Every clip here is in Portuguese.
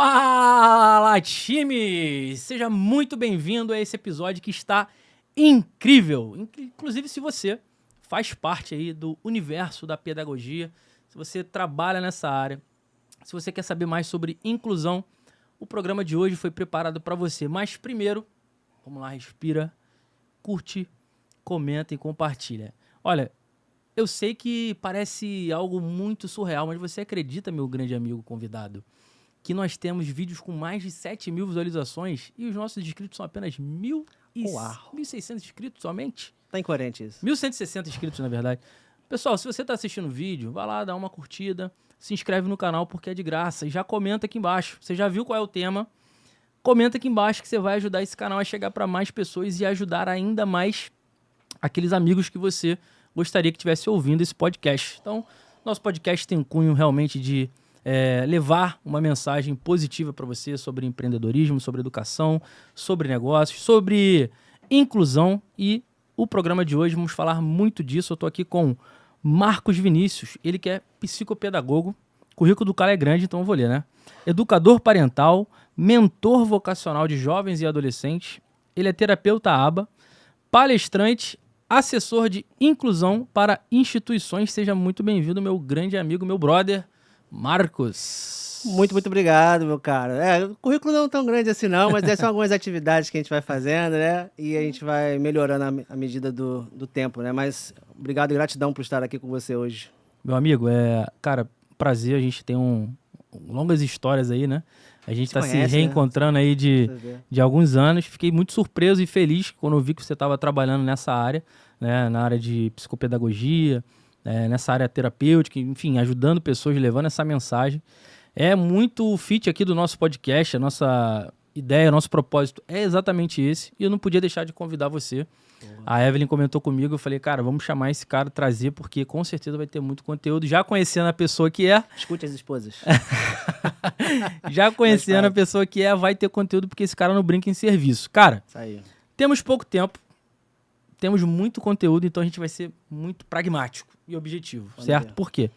Fala, time! Seja muito bem-vindo a esse episódio que está incrível. Inclusive, se você faz parte aí do universo da pedagogia, se você trabalha nessa área, se você quer saber mais sobre inclusão, o programa de hoje foi preparado para você. Mas primeiro, vamos lá, respira, curte, comenta e compartilha. Olha, eu sei que parece algo muito surreal, mas você acredita, meu grande amigo convidado, que nós temos vídeos com mais de 7.000 visualizações e os nossos inscritos são apenas 1.600 inscritos somente? Tá incoerente isso. 1.160 inscritos, na verdade. Pessoal, se você está assistindo o vídeo, vai lá, dá uma curtida, se inscreve no canal porque é de graça e já comenta aqui embaixo. Você já viu qual é o tema? Comenta aqui embaixo que você vai ajudar esse canal a chegar para mais pessoas e ajudar ainda mais aqueles amigos que você gostaria que estivesse ouvindo esse podcast. Então, nosso podcast tem um cunho realmente de levar uma mensagem positiva para você sobre empreendedorismo, sobre educação, sobre negócios, sobre inclusão. E o programa de hoje vamos falar muito disso. Eu estou aqui com Marcos Vinícius, ele que é psicopedagogo. O currículo do cara é grande, então eu vou ler, né? Educador parental, mentor vocacional de jovens e adolescentes. Ele é terapeuta ABA, palestrante, assessor de inclusão para instituições. Seja muito bem-vindo, meu grande amigo, meu brother, Marcos. Muito obrigado, meu cara. O currículo não é tão grande assim não, mas essas são algumas atividades que a gente vai fazendo, né? E a gente vai melhorando à medida do tempo, né? Mas obrigado e gratidão por estar aqui com você hoje. Meu amigo, cara, prazer, a gente tem longas histórias aí, né? A gente está se reencontrando, né? Aí de alguns anos. Fiquei muito surpreso e feliz quando eu vi que você estava trabalhando nessa área, né? Na área de psicopedagogia, nessa área terapêutica, enfim, ajudando pessoas, levando essa mensagem. É muito fit aqui do nosso podcast, a nossa ideia, nosso propósito é exatamente esse. E eu não podia deixar de convidar você. A Evelyn comentou comigo, eu falei, cara, vamos chamar esse cara, trazer, porque com certeza vai ter muito conteúdo. Já conhecendo a pessoa que é... Escute as esposas. Já conhecendo a pessoa que é, vai ter conteúdo, porque esse cara não brinca em serviço. Cara, isso aí. Temos pouco tempo, temos muito conteúdo, então a gente vai ser muito pragmático e objetivo, certo? Por quê?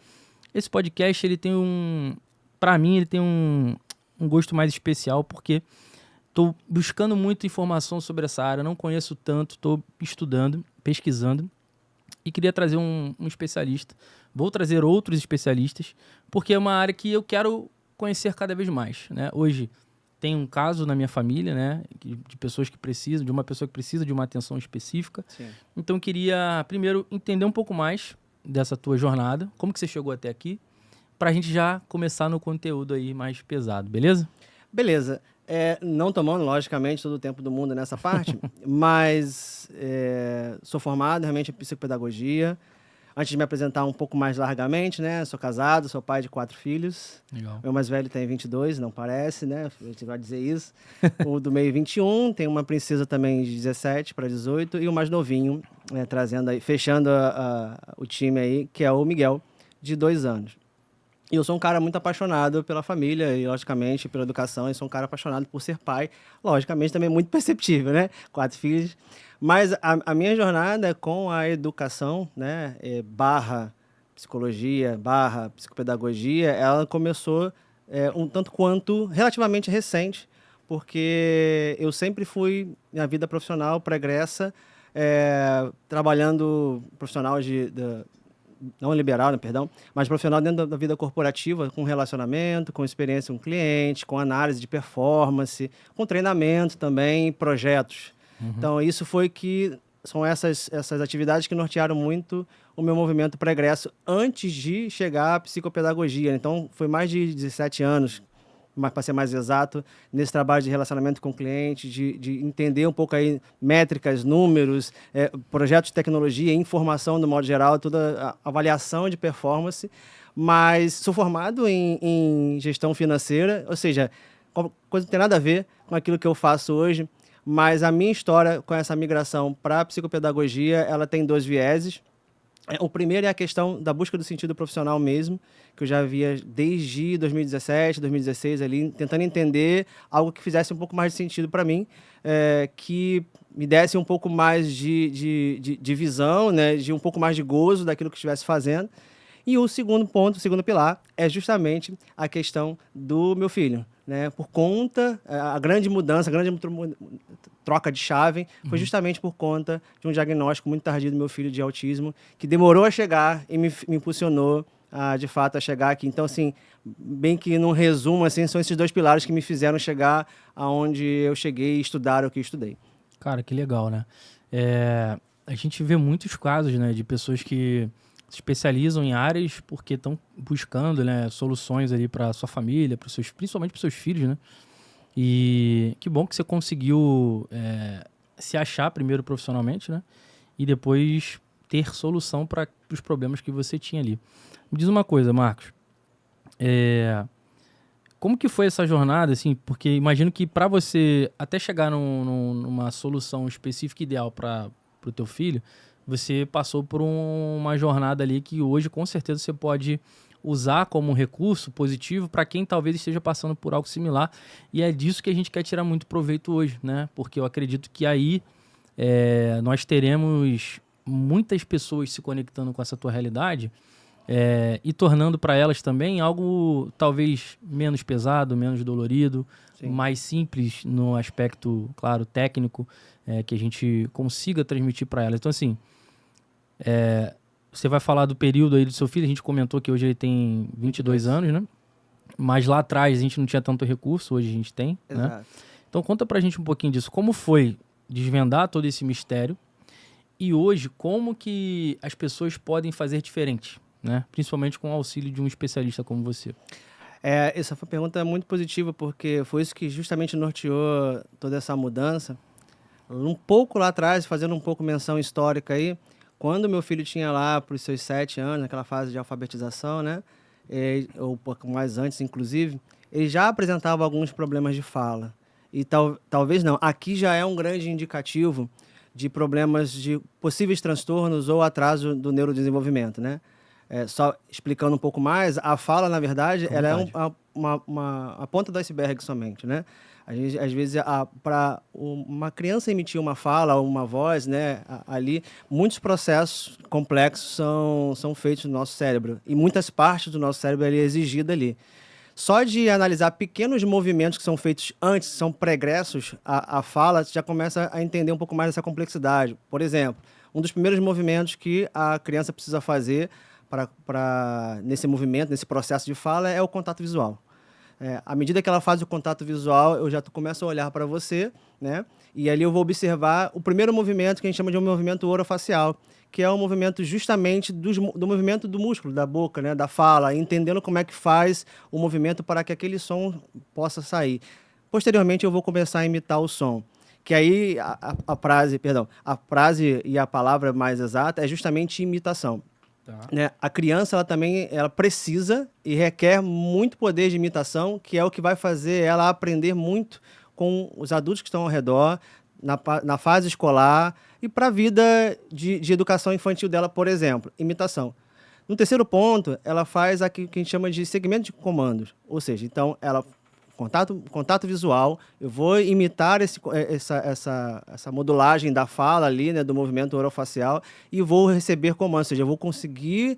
Esse podcast, ele tem pra mim, ele tem um gosto mais especial, porque estou buscando muita informação sobre essa área, não conheço tanto, estou estudando, pesquisando e queria trazer um especialista. Vou trazer outros especialistas, porque é uma área que eu quero conhecer cada vez mais, né? Hoje tem um caso na minha família, né, de pessoas que precisam, de uma pessoa que precisa de uma atenção específica. Sim. Então eu queria primeiro entender um pouco mais dessa tua jornada, como que você chegou até aqui, para a gente já começar no conteúdo aí mais pesado, beleza? Beleza. Não tomando, logicamente, todo o tempo do mundo nessa parte, mas sou formado realmente em psicopedagogia. Antes de me apresentar um pouco mais largamente, né? Sou casado, sou pai de 4 filhos. Legal. O meu mais velho tem 22, não parece, né? A gente vai dizer isso. O do meio 21, tem uma princesa também de 17 para 18 e o mais novinho, trazendo aí, fechando o time aí, que é o Miguel, de 2 anos. E eu sou um cara muito apaixonado pela família e, logicamente, pela educação. E sou um cara apaixonado por ser pai. Logicamente, também muito perceptível, né? 4 filhos. Mas a minha jornada com a educação, né? Barra psicologia, barra psicopedagogia, ela começou um tanto quanto relativamente recente. Porque eu sempre fui, minha vida profissional pregressa, trabalhando profissional não liberal, né, perdão, mas profissional dentro da vida corporativa, com relacionamento, com experiência com cliente, com análise de performance, com treinamento também, projetos. Uhum. Então, são essas atividades que nortearam muito o meu movimento pregresso antes de chegar à psicopedagogia. Então, foi mais de 17 anos, para ser mais exato, nesse trabalho de relacionamento com o cliente, de entender um pouco aí métricas, números, projetos de tecnologia, informação no modo geral, toda a avaliação de performance. Mas sou formado em gestão financeira, ou seja, coisa não tem nada a ver com aquilo que eu faço hoje, mas a minha história com essa migração para a psicopedagogia, ela tem 2 vieses. O primeiro é a questão da busca do sentido profissional mesmo, que eu já via desde 2017, 2016, ali, tentando entender algo que fizesse um pouco mais de sentido para mim, que me desse um pouco mais de visão, né, de um pouco mais de gozo daquilo que estivesse fazendo. E o segundo ponto, o segundo pilar, é justamente a questão do meu filho, né? Por conta, a grande mudança, a grande troca de chave, foi justamente por conta de um diagnóstico muito tardio do meu filho de autismo, que demorou a chegar e me impulsionou, de fato, a chegar aqui. Então, assim, bem que num resumo, assim, são esses 2 pilares que me fizeram chegar aonde eu cheguei e estudar o que eu estudei. Cara, que legal, né? A gente vê muitos casos, né, de pessoas que se especializam em áreas porque estão buscando, né, soluções ali para sua família, principalmente para seus filhos, né? E que bom que você conseguiu se achar primeiro profissionalmente, né? E depois ter solução para os problemas que você tinha ali. Me diz uma coisa, Marcos. Como que foi essa jornada, assim? Porque imagino que para você até chegar numa solução específica ideal para o teu filho, você passou por uma jornada ali que hoje com certeza você pode usar como um recurso positivo para quem talvez esteja passando por algo similar. E é disso que a gente quer tirar muito proveito hoje, né? Porque eu acredito que aí nós teremos muitas pessoas se conectando com essa tua realidade e tornando para elas também algo talvez menos pesado, menos dolorido, Sim. mais simples no aspecto, claro, técnico, que a gente consiga transmitir para elas. Então, assim, você vai falar do período aí do seu filho, a gente comentou que hoje ele tem 22 anos, né? Mas lá atrás a gente não tinha tanto recurso, hoje a gente tem, né? Exato. Então conta pra gente um pouquinho disso. Como foi desvendar todo esse mistério e hoje como que as pessoas podem fazer diferente, né? Principalmente com o auxílio de um especialista como você. Essa foi uma pergunta muito positiva, porque foi isso que justamente norteou toda essa mudança. Um pouco lá atrás, fazendo um pouco menção histórica aí, quando meu filho tinha lá para os seus 7 anos, naquela fase de alfabetização, né? Ou um pouco mais antes, inclusive, ele já apresentava alguns problemas de fala. E talvez não. Aqui já é um grande indicativo de problemas de possíveis transtornos ou atraso do neurodesenvolvimento, né? Só explicando um pouco mais, a fala, na verdade, ela é a ponta do iceberg somente, né? Às vezes, para uma criança emitir uma fala ou uma voz, né, ali, muitos processos complexos são feitos no nosso cérebro. E muitas partes do nosso cérebro é exigida ali. Só de analisar pequenos movimentos que são feitos antes, são pregressos à fala, você já começa a entender um pouco mais dessa complexidade. Por exemplo, um dos primeiros movimentos que a criança precisa fazer nesse movimento, nesse processo de fala, é o contato visual. À medida que ela faz o contato visual, eu já começo a olhar para você, né? E ali eu vou observar o primeiro movimento que a gente chama de um movimento orofacial, que é o movimento justamente do movimento do músculo, da boca, né? Da fala, entendendo como é que faz o movimento para que aquele som possa sair. Posteriormente, eu vou começar a imitar o som. Que aí a frase e a palavra mais exata é justamente imitação. Tá. Né? A criança ela precisa e requer muito poder de imitação, que é o que vai fazer ela aprender muito com os adultos que estão ao redor, na fase escolar e para a vida de educação infantil dela, por exemplo, imitação. No terceiro ponto, ela faz o que a gente chama de segmento de comandos, ou seja, então ela contato visual, eu vou imitar essa modulagem da fala ali, né, do movimento orofacial, e vou receber comandos, ou seja, eu vou conseguir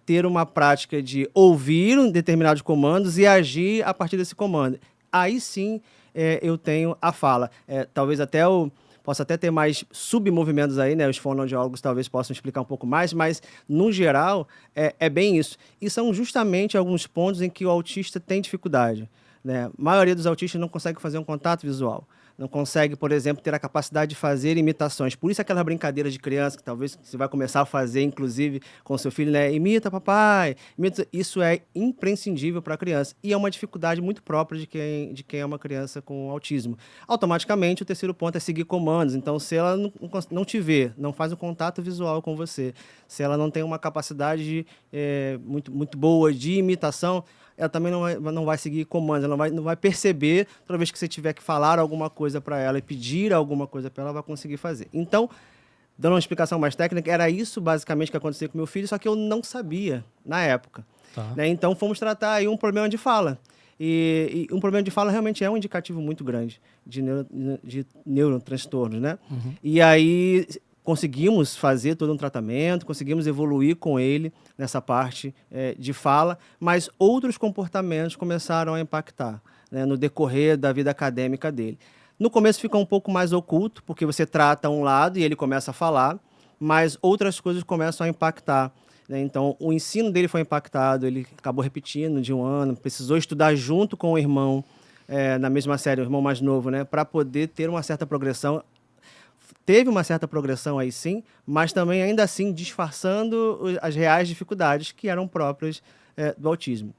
ter uma prática de ouvir determinados comandos e agir a partir desse comando. Aí sim eu tenho a fala. Talvez posso até ter mais submovimentos aí, né? Os fonoaudiólogos talvez possam explicar um pouco mais, mas, no geral, é bem isso. E são justamente alguns pontos em que o autista tem dificuldade. Né? A maioria dos autistas não consegue fazer um contato visual. Não consegue, por exemplo, ter a capacidade de fazer imitações. Por isso aquela brincadeira de criança que talvez você vai começar a fazer, inclusive, com seu filho, né? Imita papai, imita. Isso é imprescindível para a criança. E é uma dificuldade muito própria de quem é uma criança com autismo. Automaticamente, o terceiro ponto é seguir comandos. Então, se ela não te vê, não faz um contato visual com você, se ela não tem uma capacidade muito, muito boa de imitação, ela também não vai seguir comandos, ela não vai perceber, toda vez que você tiver que falar alguma coisa para ela e pedir alguma coisa para ela, ela vai conseguir fazer. Então, dando uma explicação mais técnica, era isso basicamente que acontecia com meu filho, só que eu não sabia na época. Tá. Né? Então, fomos tratar aí um problema de fala. E um problema de fala realmente é um indicativo muito grande de neurotranstornos, né? Uhum. E aí, conseguimos fazer todo um tratamento, conseguimos evoluir com ele nessa parte de fala, mas outros comportamentos começaram a impactar, né, no decorrer da vida acadêmica dele. No começo fica um pouco mais oculto, porque você trata um lado e ele começa a falar, mas outras coisas começam a impactar, né? Então, o ensino dele foi impactado, ele acabou repetindo de um ano, precisou estudar junto com o irmão, na mesma série, o irmão mais novo, né, para poder ter uma certa progressão. Teve uma certa progressão aí sim, mas também ainda assim disfarçando as reais dificuldades que eram próprias do autismo.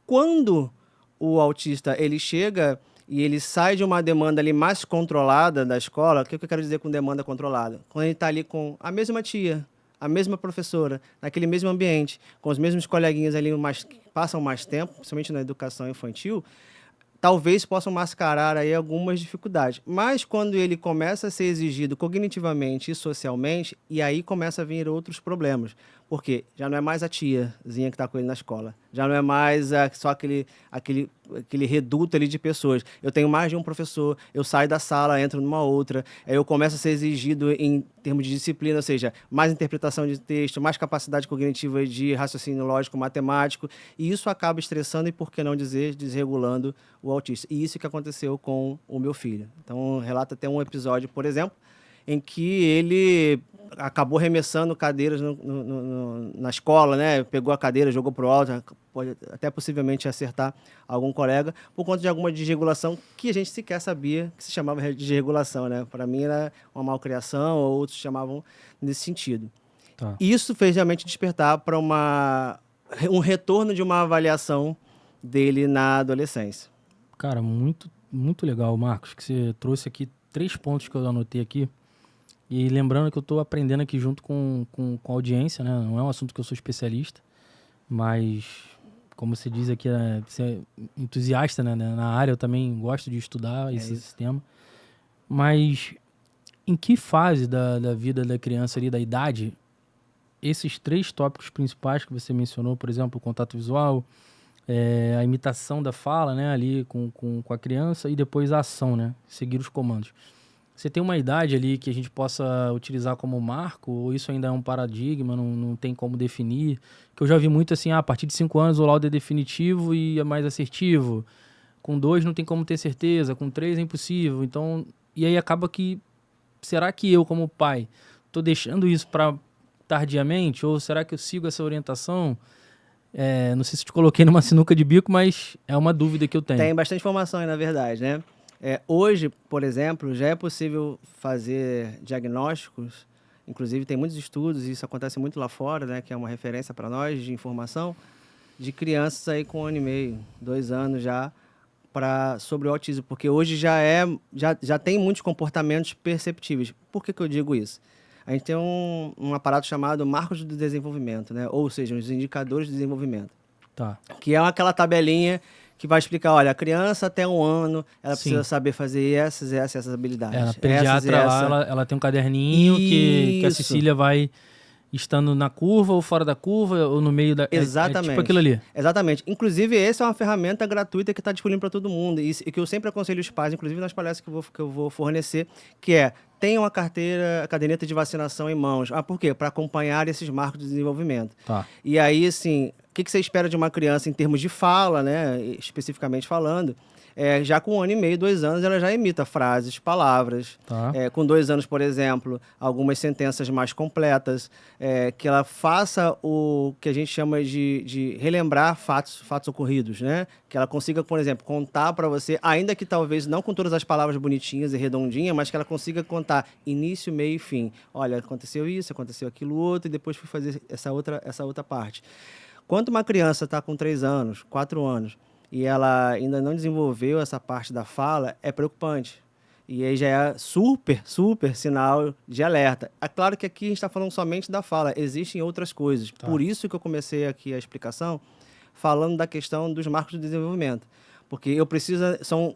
Quando o autista ele chega e ele sai de uma demanda ali mais controlada da escola, o que eu quero dizer com demanda controlada? Quando ele está ali com a mesma tia, a mesma professora, naquele mesmo ambiente, com os mesmos coleguinhas ali que passam mais tempo, principalmente na educação infantil, talvez possam mascarar aí algumas dificuldades. Mas quando ele começa a ser exigido cognitivamente e socialmente, e aí começa a vir outros problemas. Porque já não é mais a tiazinha que está com ele na escola. Já não é mais só aquele reduto ali de pessoas. Eu tenho mais de um professor, eu saio da sala, entro numa outra, aí eu começo a ser exigido em termos de disciplina, ou seja, mais interpretação de texto, mais capacidade cognitiva de raciocínio lógico, matemático, e isso acaba estressando e, por que não dizer, desregulando o autista. E isso que aconteceu com o meu filho. Então, relata até um episódio, por exemplo, em que ele acabou arremessando cadeiras na escola, né? Pegou a cadeira, jogou pro alto, pode até possivelmente acertar algum colega, por conta de alguma desregulação que a gente sequer sabia que se chamava de desregulação, né? Para mim era uma malcriação, ou outros chamavam nesse sentido. Tá. Isso fez realmente despertar para um retorno de uma avaliação dele na adolescência. Cara, muito, muito legal, Marcos, que você trouxe aqui 3 pontos que eu anotei aqui. E lembrando que eu estou aprendendo aqui junto com a audiência, né? Não é um assunto que eu sou especialista, mas, como você diz aqui, você é entusiasta, né, na área, eu também gosto de estudar esse tema. Mas em que fase da vida da criança ali, da idade, esses 3 tópicos principais que você mencionou, por exemplo, o contato visual, a imitação da fala, né, ali com a criança, e depois a ação, né, seguir os comandos. Você tem uma idade ali que a gente possa utilizar como marco, ou isso ainda é um paradigma, não tem como definir? Que eu já vi muito assim, a partir de 5 anos o laudo é definitivo e é mais assertivo. Com 2 não tem como ter certeza, com 3 é impossível. Então, e aí acaba que, será que eu como pai estou deixando isso para tardiamente? Ou será que eu sigo essa orientação? Não sei se te coloquei numa sinuca de bico, mas é uma dúvida que eu tenho. Tem bastante informação aí, na verdade, né? Hoje, por exemplo, já é possível fazer diagnósticos, inclusive tem muitos estudos, e isso acontece muito lá fora, né, que é uma referência para nós de informação, de crianças aí com 1 ano e meio, 2 anos já, sobre o autismo, porque hoje já tem muitos comportamentos perceptíveis. Por que eu digo isso? A gente tem um aparato chamado Marcos do Desenvolvimento, né? Ou seja, os indicadores de desenvolvimento. Tá. Que é aquela tabelinha que vai explicar, olha, a criança até 1 ano, ela Sim. precisa saber fazer essas habilidades. A pediatra lá, ela tem um caderninho que a Cecília vai estando na curva ou fora da curva ou no meio da... Exatamente. É tipo aquilo ali. Exatamente. Inclusive, essa é uma ferramenta gratuita que está disponível para todo mundo e que eu sempre aconselho os pais, inclusive nas palestras que eu vou fornecer, que tenha uma caderneta de vacinação em mãos. Por quê? Para acompanhar esses marcos de desenvolvimento. Tá. E aí, assim, o que você espera de uma criança em termos de fala, né? Especificamente falando? Já com 1 ano e meio, 2 anos, ela já imita frases, palavras. Tá. Com 2 anos, por exemplo, algumas sentenças mais completas. Que ela faça o que a gente chama de relembrar fatos ocorridos, né? Que ela consiga, por exemplo, contar para você, ainda que talvez não com todas as palavras bonitinhas e redondinhas, mas que ela consiga contar início, meio e fim. Olha, aconteceu isso, aconteceu aquilo outro, e depois fui fazer essa outra parte. Quando uma criança está com 3 anos, 4 anos, e ela ainda não desenvolveu essa parte da fala, é preocupante. E aí já é super sinal de alerta. É claro que aqui a gente está falando somente da fala, existem outras coisas. Tá. Por isso que eu comecei aqui a explicação falando da questão dos marcos de desenvolvimento. Porque eu preciso...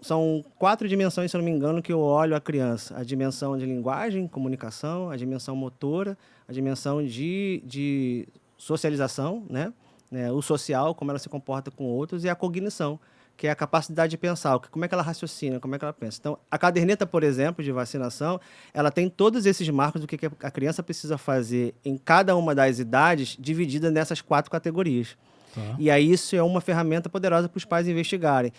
São 4 dimensões, se eu não me engano, que eu olho a criança. A dimensão de linguagem, comunicação, a dimensão motora, a dimensão de socialização, né? O social, como ela se comporta com outros, e a cognição, que é a capacidade de pensar, como é que ela raciocina, como é que ela pensa. Então, a caderneta, por exemplo, de vacinação, ela tem todos esses marcos do que a criança precisa fazer em cada uma das idades, dividida nessas 4 categorias. Tá. E aí isso é uma ferramenta poderosa para os pais investigarem.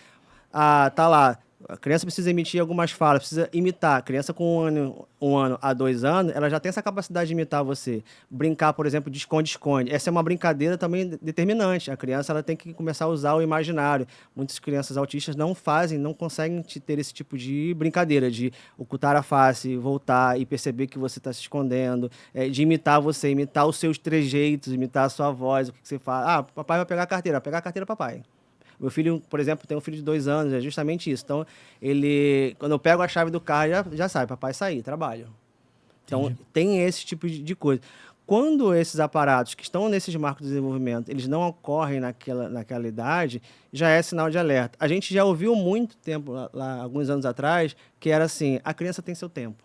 Tá lá, a criança precisa emitir algumas falas, precisa imitar. A criança com 1 ano a 2 anos, ela já tem essa capacidade de imitar você. Brincar, por exemplo, de esconde-esconde. Essa é uma brincadeira também determinante. A criança ela tem que começar a usar o imaginário. Muitas crianças autistas não conseguem ter esse tipo de brincadeira, de ocultar a face, voltar e perceber que você está se escondendo, de imitar você, imitar os seus trejeitos, imitar a sua voz, o que você fala. Papai vai pegar a carteira. Vai pegar a carteira, papai. Meu filho, por exemplo, tem um filho de 2 anos, é justamente isso. Então, quando eu pego a chave do carro, já sabe, papai sair, trabalho. Então, Entendi. tem esse tipo de coisa. Quando esses aparatos que estão nesses marcos de desenvolvimento, eles não ocorrem naquela idade, já é sinal de alerta. A gente já ouviu muito tempo, lá, alguns anos atrás, que era assim, a criança tem seu tempo.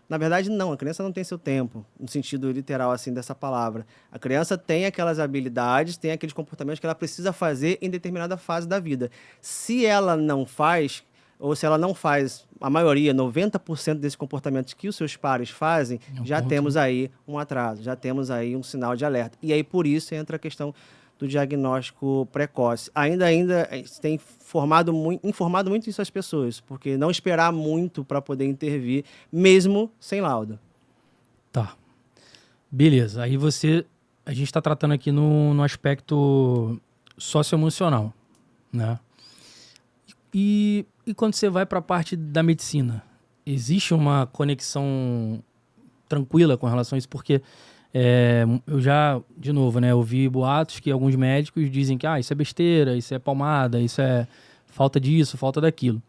Na verdade, não, a criança não tem seu tempo, no sentido literal assim dessa palavra. A criança tem aquelas habilidades, tem aqueles comportamentos que ela precisa fazer em determinada fase da vida. Se ela não faz, ou se ela não faz a maioria, 90% desses comportamentos que os seus pares fazem, já temos aí um atraso, já temos aí um sinal de alerta. E aí, por isso, entra a questão do diagnóstico precoce. Ainda tem informado muito isso às pessoas, porque não esperar muito para poder intervir, mesmo sem laudo. Tá. Beleza. Aí a gente está tratando aqui no aspecto socioemocional, né? E quando você vai para a parte da medicina, existe uma conexão tranquila com relação a isso? Porque eu já, de novo, né, ouvi boatos que alguns médicos dizem que isso é besteira, isso é palmada, isso é falta disso, falta daquilo.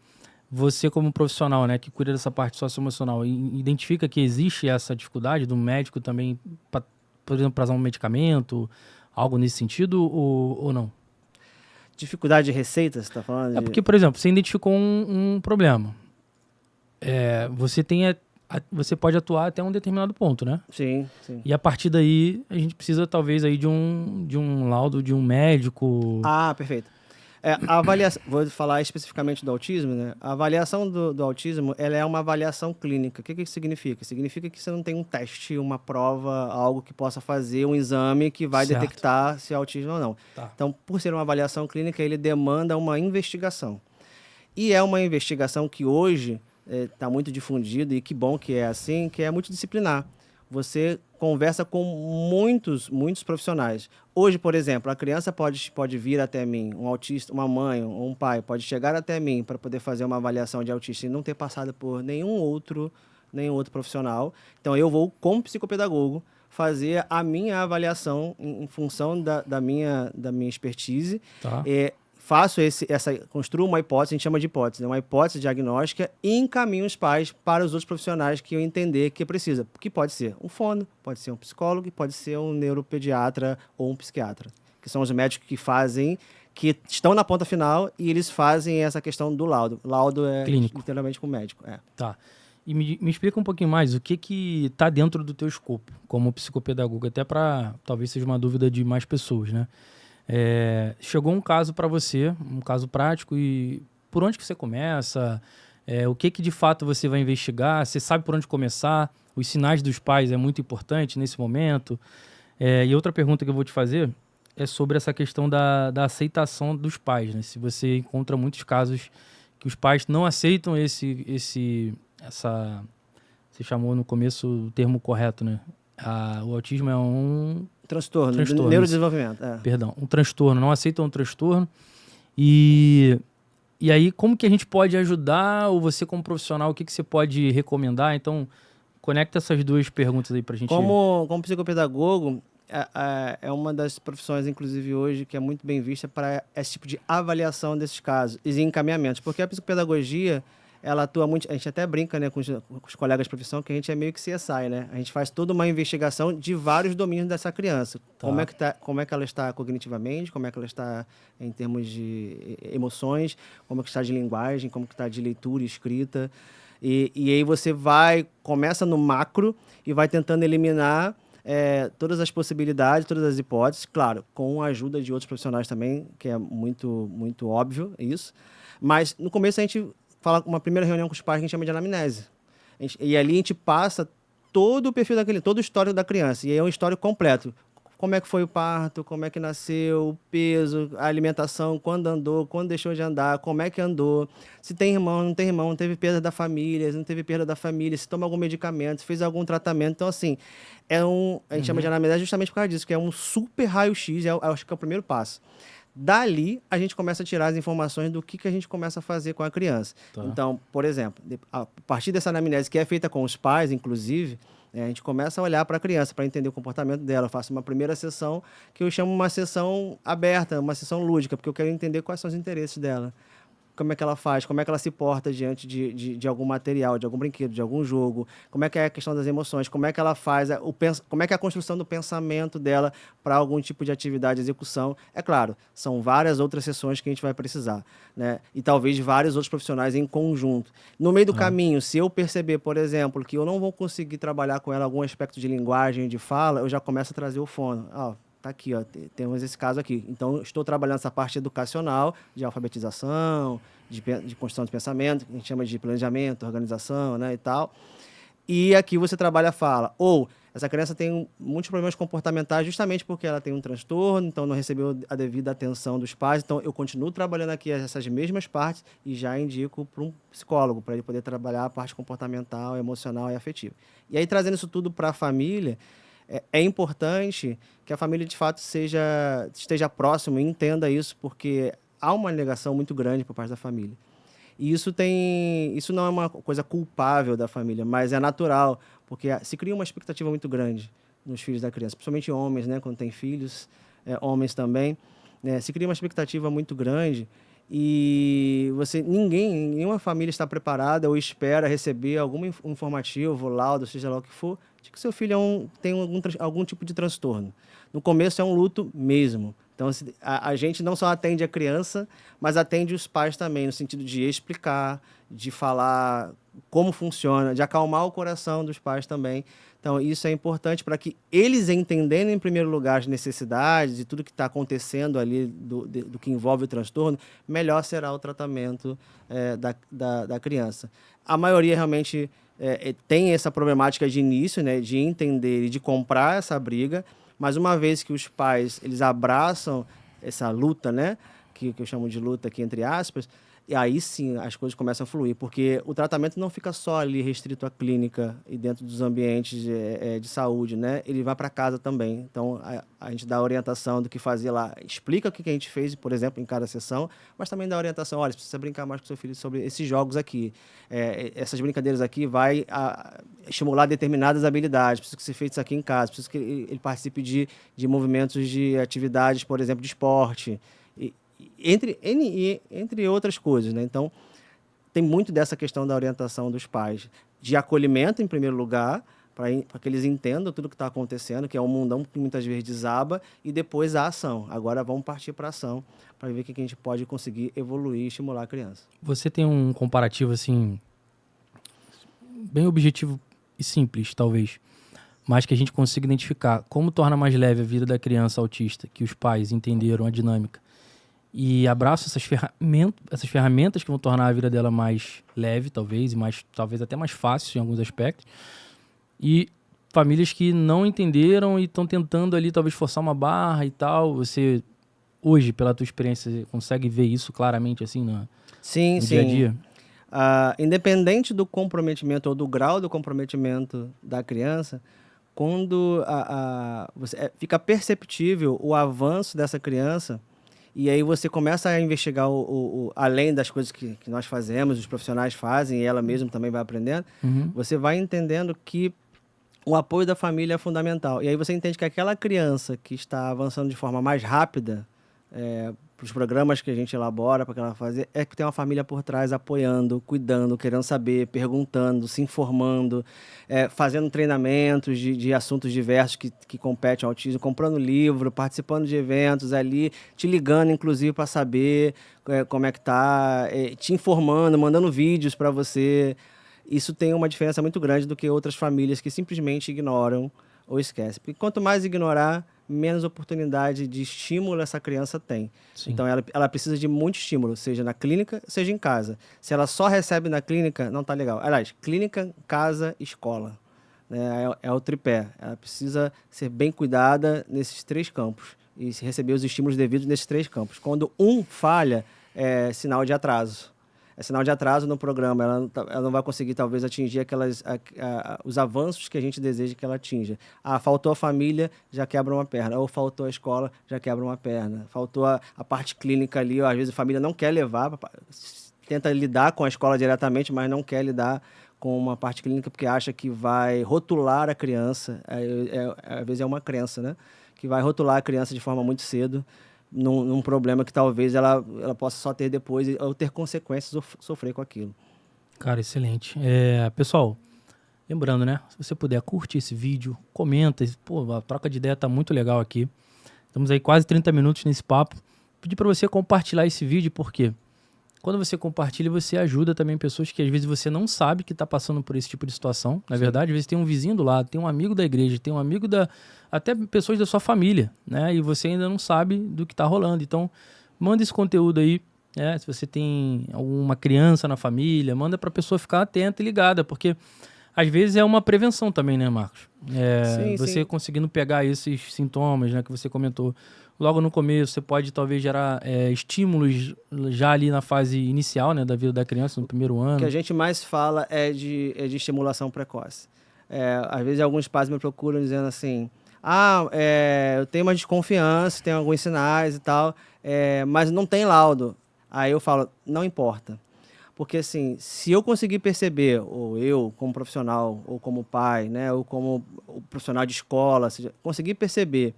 Você, como profissional, né, que cuida dessa parte socioemocional, identifica que existe essa dificuldade do médico também, por exemplo, para usar um medicamento, algo nesse sentido, ou não? Dificuldade de receita, você está falando? Porque, por exemplo, você identificou um problema. Você pode atuar até um determinado ponto, né? Sim, sim. E a partir daí, a gente precisa talvez aí de um laudo de um médico. Perfeito. A avaliação, vou falar especificamente do autismo, né? A avaliação do autismo, ela é uma avaliação clínica. O que isso significa? Significa que você não tem um teste, uma prova, algo que possa fazer, um exame que vai detectar se é autismo ou não. Tá. Então, por ser uma avaliação clínica, ele demanda uma investigação. E é uma investigação que hoje está muito difundida, e que bom que é assim, que é multidisciplinar. Você conversa com muitos profissionais. Hoje, por exemplo, a criança pode vir até mim, um autista, uma mãe ou um pai pode chegar até mim para poder fazer uma avaliação de autista e não ter passado por nenhum outro profissional. Então, eu vou, como psicopedagogo, fazer a minha avaliação em função da minha expertise. Tá. Construo uma hipótese, a gente chama de hipótese, né? Uma hipótese diagnóstica, e encaminho os pais para os outros profissionais que eu entender que precisa. Que pode ser um fono, pode ser um psicólogo, pode ser um neuropediatra ou um psiquiatra, que são os médicos que estão na ponta final e eles fazem essa questão do laudo. Laudo é clínico, literalmente com o médico. Tá. E me explica um pouquinho mais o que está dentro do teu escopo como psicopedagogo, até para talvez seja uma dúvida de mais pessoas, né? Chegou um caso para você, um caso prático, e por onde que você começa? O que de fato você vai investigar? Você sabe por onde começar? Os sinais dos pais é muito importante nesse momento. E outra pergunta que eu vou te fazer é sobre essa questão da aceitação dos pais, né? Se você encontra muitos casos que os pais não aceitam você chamou no começo o termo correto, né? O autismo é um transtorno neurodesenvolvimento. Perdão, um transtorno, não aceitam um transtorno. E aí, como que a gente pode ajudar, ou você como profissional, o que você pode recomendar? Então, conecta essas duas perguntas aí pra gente. Como psicopedagogo, é uma das profissões, inclusive hoje, que é muito bem vista para esse tipo de avaliação desses casos e encaminhamentos, porque a psicopedagogia, ela atua muito, a gente até brinca, né, com os colegas de profissão, que a gente é meio que CSI, né? A gente faz toda uma investigação de vários domínios dessa criança. Tá. Como é que ela está cognitivamente, como é que ela está em termos de emoções, como é que está de linguagem, como que está de leitura e escrita. E aí você começa no macro e vai tentando eliminar todas as possibilidades, todas as hipóteses, claro, com a ajuda de outros profissionais também, que é muito, muito óbvio isso. Mas no começo a gente fala uma primeira reunião com os pais que a gente chama de anamnese. E ali a gente passa todo o perfil daquele, todo o histórico da criança. E aí é um histórico completo. Como é que foi o parto, como é que nasceu, o peso, a alimentação, quando andou, quando deixou de andar, como é que andou, se tem irmão, não tem irmão, não teve perda da família, se não teve perda da família, se toma algum medicamento, se fez algum tratamento. Então, assim, a gente chama de anamnese justamente por causa disso, que é um super raio-x, acho que é o primeiro passo. Dali, a gente começa a tirar as informações do que a gente começa a fazer com a criança. Tá. Então, por exemplo, a partir dessa anamnese que é feita com os pais, inclusive, a gente começa a olhar para a criança, para entender o comportamento dela. Eu faço uma primeira sessão que eu chamo uma sessão aberta, uma sessão lúdica, porque eu quero entender quais são os interesses dela. Como é que ela faz, como é que ela se porta diante de algum material, de algum brinquedo, de algum jogo, como é que é a questão das emoções, como é que ela faz, como é que é a construção do pensamento dela para algum tipo de atividade, execução. É claro, são várias outras sessões que a gente vai precisar, né? E talvez vários outros profissionais em conjunto. No meio do caminho, se eu perceber, por exemplo, que eu não vou conseguir trabalhar com ela algum aspecto de linguagem, de fala, eu já começo a trazer o fono. Tá aqui, ó, temos esse caso aqui. Então, estou trabalhando essa parte educacional, de alfabetização, de construção de pensamento, que a gente chama de planejamento, organização, né, e tal. E aqui você trabalha a fala. Ou, essa criança tem muitos problemas comportamentais justamente porque ela tem um transtorno, então não recebeu a devida atenção dos pais. Então, eu continuo trabalhando aqui essas mesmas partes e já indico para um psicólogo, para ele poder trabalhar a parte comportamental, emocional e afetiva. E aí, trazendo isso tudo para a família, é importante que a família, de fato, esteja próximo e entenda isso, porque há uma negação muito grande por parte da família. E isso não é uma coisa culpável da família, mas é natural, porque se cria uma expectativa muito grande nos filhos da criança, principalmente homens, né, quando tem filhos, homens também, né, se cria uma expectativa muito grande e nenhuma família está preparada ou espera receber algum informativo, laudo, seja lá o que for, de que seu filho tem algum tipo de transtorno. No começo é um luto mesmo. Então, a gente não só atende a criança, mas atende os pais também, no sentido de explicar, de falar como funciona, de acalmar o coração dos pais também. Então, isso é importante para que eles entendendo, em primeiro lugar, as necessidades e tudo que está acontecendo ali do que envolve o transtorno, melhor será o tratamento da criança. A maioria realmente tem essa problemática de início, né, de entender e de comprar essa briga, mas uma vez que os pais eles abraçam essa luta, né, que eu chamo de luta aqui entre aspas, e aí sim as coisas começam a fluir, porque o tratamento não fica só ali restrito à clínica e dentro dos ambientes de saúde, né? Ele vai para casa também. Então a gente dá orientação do que fazer lá, explica o que a gente fez, por exemplo, em cada sessão, mas também dá orientação, olha, você precisa brincar mais com seu filho sobre esses jogos aqui. Essas brincadeiras aqui vai estimular determinadas habilidades, precisa que seja feito isso aqui em casa, precisa que ele participe de movimentos de atividades, por exemplo, de esporte, entre outras coisas, né? Então, tem muito dessa questão da orientação dos pais, de acolhimento, em primeiro lugar, para que eles entendam tudo o que está acontecendo, que é um mundão que muitas vezes desaba, e depois a ação. Agora vamos partir para a ação, para ver o que a gente pode conseguir evoluir e estimular a criança. Você tem um comparativo, assim, bem objetivo e simples, talvez, mas que a gente consiga identificar como torna mais leve a vida da criança autista, que os pais entenderam a dinâmica, e abraço essas ferramentas que vão tornar a vida dela mais leve, talvez, e talvez até mais fácil em alguns aspectos. E famílias que não entenderam e estão tentando ali talvez forçar uma barra e tal. Você, hoje, pela tua experiência, você consegue ver isso claramente assim no dia a dia? Independente do comprometimento ou do grau do comprometimento da criança, quando fica perceptível o avanço dessa criança, e aí você começa a investigar além das coisas que nós fazemos, os profissionais fazem, e ela mesma também vai aprendendo, você vai entendendo que o apoio da família é fundamental. E aí você entende que aquela criança que está avançando de forma mais rápida, para os programas que a gente elabora para que ela fazer, é que tem uma família por trás apoiando, cuidando, querendo saber, perguntando, se informando, fazendo treinamentos de assuntos diversos que competem ao autismo, comprando livro, participando de eventos ali, te ligando, inclusive, para saber como é que tá, te informando, mandando vídeos para você. Isso tem uma diferença muito grande do que outras famílias que simplesmente ignoram ou esquece. Porque quanto mais ignorar, menos oportunidade de estímulo essa criança tem. Sim. Então, ela precisa de muito estímulo, seja na clínica, seja em casa. Se ela só recebe na clínica, não está legal. Aliás, clínica, casa, escola. Né? É o tripé. Ela precisa ser bem cuidada nesses 3 campos e se receber os estímulos devidos nesses 3 campos. Quando um falha, é sinal de atraso. É sinal de atraso no programa. Ela não vai conseguir, talvez, atingir os avanços que a gente deseja que ela atinja. Faltou a família, já quebra uma perna. Ou faltou a escola, já quebra uma perna. Faltou a parte clínica ali, às vezes a família não quer levar, tenta lidar com a escola diretamente, mas não quer lidar com uma parte clínica porque acha que vai rotular a criança. Às vezes é uma crença, né? Que vai rotular a criança de forma muito cedo, num problema que talvez ela possa só ter depois ou ter consequências ou sofrer com aquilo. Cara, excelente. Pessoal, lembrando, né? Se você puder, curte esse vídeo, comenta. Pô, a troca de ideia tá muito legal aqui. Estamos aí quase 30 minutos nesse papo. Pedi para você compartilhar esse vídeo, porque quando você compartilha, você ajuda também pessoas que às vezes você não sabe que está passando por esse tipo de situação. Na verdade, às vezes tem um vizinho do lado, tem um amigo da igreja, tem um amigo até pessoas da sua família, né? E você ainda não sabe do que está rolando. Então, manda esse conteúdo aí, né? Se você tem alguma criança na família, manda para a pessoa ficar atenta e ligada, porque às vezes é uma prevenção também, né, Marcos? Você conseguindo pegar esses sintomas, né, que você comentou logo no começo, você pode talvez gerar estímulos já ali na fase inicial, né, da vida da criança, no primeiro ano. O que a gente mais fala é de estimulação precoce. Às vezes alguns pais me procuram dizendo assim, eu tenho uma desconfiança, tenho alguns sinais e tal, mas não tem laudo. Aí eu falo, não importa. Porque, assim, se eu conseguir perceber, ou eu como profissional, ou como pai, né, ou como profissional de escola, conseguir perceber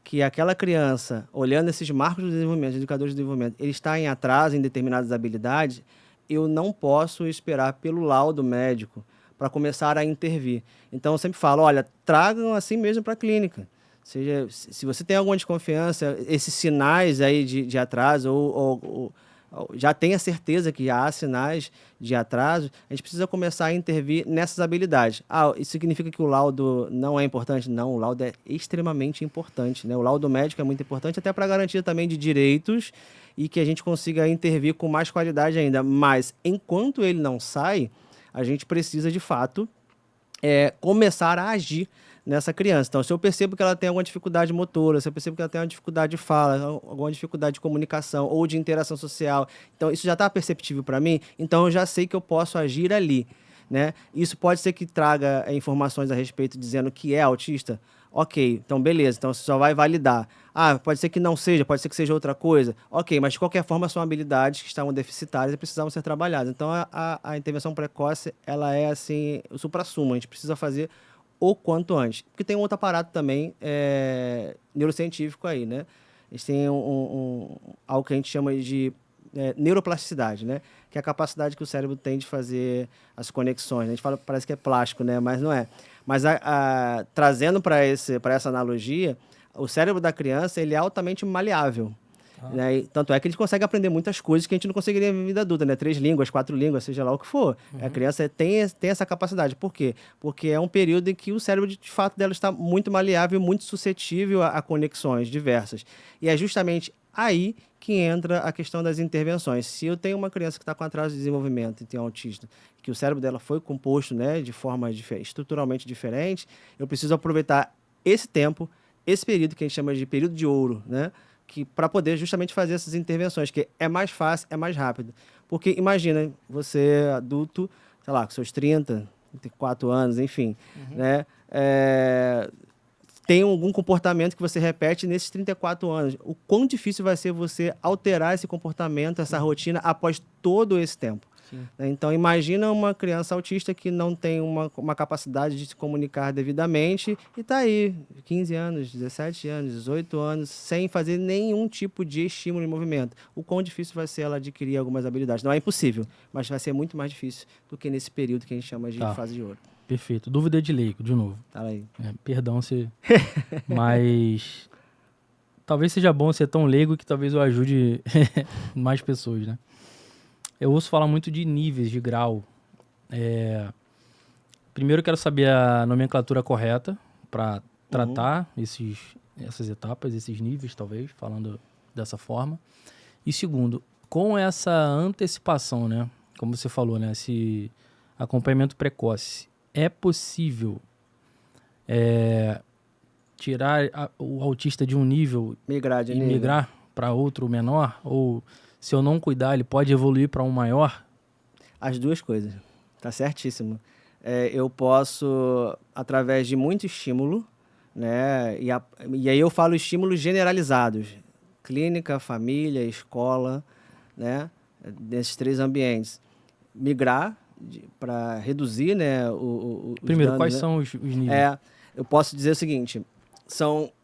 que aquela criança, olhando esses marcos do desenvolvimento, indicadores de desenvolvimento, ele está em atraso em determinadas habilidades, eu não posso esperar pelo laudo médico para começar a intervir. Então, eu sempre falo, olha, tragam assim mesmo para a clínica. Seja, se você tem alguma desconfiança, esses sinais aí de atraso ou já tenha certeza que já há sinais de atraso, a gente precisa começar a intervir nessas habilidades. Isso significa que o laudo não é importante? Não, o laudo é extremamente importante, né? O laudo médico é muito importante até para garantia também de direitos e que a gente consiga intervir com mais qualidade ainda. Mas, enquanto ele não sai, a gente precisa, de fato, começar a agir nessa criança. Então, se eu percebo que ela tem alguma dificuldade motora, se eu percebo que ela tem uma dificuldade de fala, alguma dificuldade de comunicação ou de interação social, então isso já está perceptível para mim, então eu já sei que eu posso agir ali, né? Isso pode ser que traga informações a respeito dizendo que é autista. Ok, então beleza, então você só vai validar. Pode ser que não seja, pode ser que seja outra coisa. Ok, mas de qualquer forma são habilidades que estavam deficitárias e precisavam ser trabalhadas. Então a intervenção precoce, ela é assim, o suprassumo, a gente precisa fazer o quanto antes. Porque tem um outro aparato também neurocientífico aí, né? A gente tem algo que a gente chama de neuroplasticidade, né? Que é a capacidade que o cérebro tem de fazer as conexões. A gente fala, parece que é plástico, né? Mas não é. Mas trazendo para essa analogia, o cérebro da criança ele é altamente maleável. Né? E, tanto é que ele consegue aprender muitas coisas que a gente não conseguiria na vida adulta, né? 3 línguas, 4 línguas, seja lá o que for. A criança tem essa capacidade. Por quê? Porque é um período em que o cérebro, de fato, dela está muito maleável, muito suscetível a conexões diversas. E é justamente aí que entra a questão das intervenções. Se eu tenho uma criança que está com atraso de desenvolvimento e tem autismo, que o cérebro dela foi composto, né, de forma estruturalmente diferente, eu preciso aproveitar esse tempo, esse período que a gente chama de período de ouro, né? Para poder justamente fazer essas intervenções, que é mais fácil, é mais rápido. Porque imagina, você adulto, sei lá, com seus 34 anos, enfim, né? Tem algum comportamento que você repete nesses 34 anos. O quão difícil vai ser você alterar esse comportamento, essa rotina, após todo esse tempo. Sim. Então, imagina uma criança autista que não tem uma capacidade de se comunicar devidamente e está aí, 15 anos, 17 anos, 18 anos, sem fazer nenhum tipo de estímulo em movimento. O quão difícil vai ser ela adquirir algumas habilidades. Não é impossível, mas vai ser muito mais difícil do que nesse período que a gente chama de fase de ouro. Perfeito. Dúvida de leigo, de novo. Tá aí. Perdão se... mas... talvez seja bom ser tão leigo que talvez eu ajude mais pessoas, né? Eu ouço falar muito de níveis de grau. Primeiro eu quero saber a nomenclatura correta para tratar essas etapas, esses níveis, talvez, falando dessa forma. E segundo, com essa antecipação, né? Como você falou, né? Esse acompanhamento precoce, é possível tirar o autista de um nível e migrar para outro menor? Ou se eu não cuidar, ele pode evoluir para um maior? As duas coisas. Tá certíssimo. Eu posso, através de muito estímulo, né? E aí eu falo estímulos generalizados. Clínica, família, escola, né? Nesses 3 ambientes. Migrar para reduzir, né, os Primeiro, danos, quais né? são os níveis? Eu posso dizer o seguinte,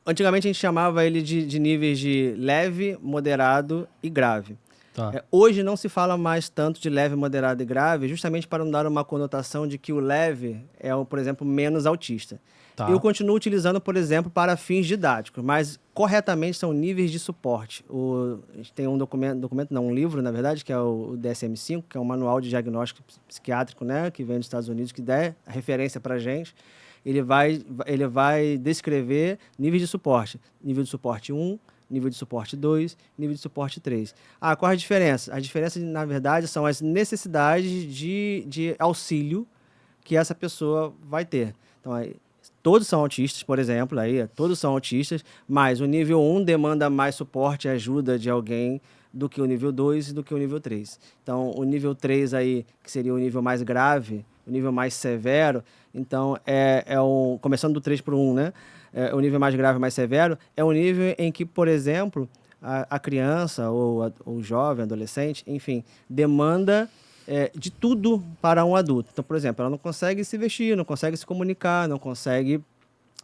antigamente a gente chamava ele de níveis de leve, moderado e grave. Tá. Hoje não se fala mais tanto de leve, moderado e grave, justamente para não dar uma conotação de que o leve é, por exemplo, menos autista. Tá. Eu continuo utilizando, por exemplo, para fins didáticos, mas corretamente são níveis de suporte. A gente tem um um livro, na verdade, que é o DSM-5, que é um manual de diagnóstico psiquiátrico, né, que vem dos Estados Unidos, que dá referência para a gente. Ele vai descrever níveis de suporte. Nível de suporte 1, nível de suporte 2, nível de suporte 3. Qual a diferença? A diferença, na verdade, são as necessidades de auxílio que essa pessoa vai ter. Então, todos são autistas, por exemplo, todos são autistas, mas o nível 1 demanda mais suporte e ajuda de alguém do que o nível 2 e do que o nível 3. Então, o nível 3 aí, que seria o nível mais grave, o nível mais severo, então começando do 3 para o 1, né? O nível mais grave, mais severo, é um nível em que, por exemplo, a criança ou o jovem, adolescente, enfim, demanda de tudo para um adulto. Então, por exemplo, ela não consegue se vestir, não consegue se comunicar, não consegue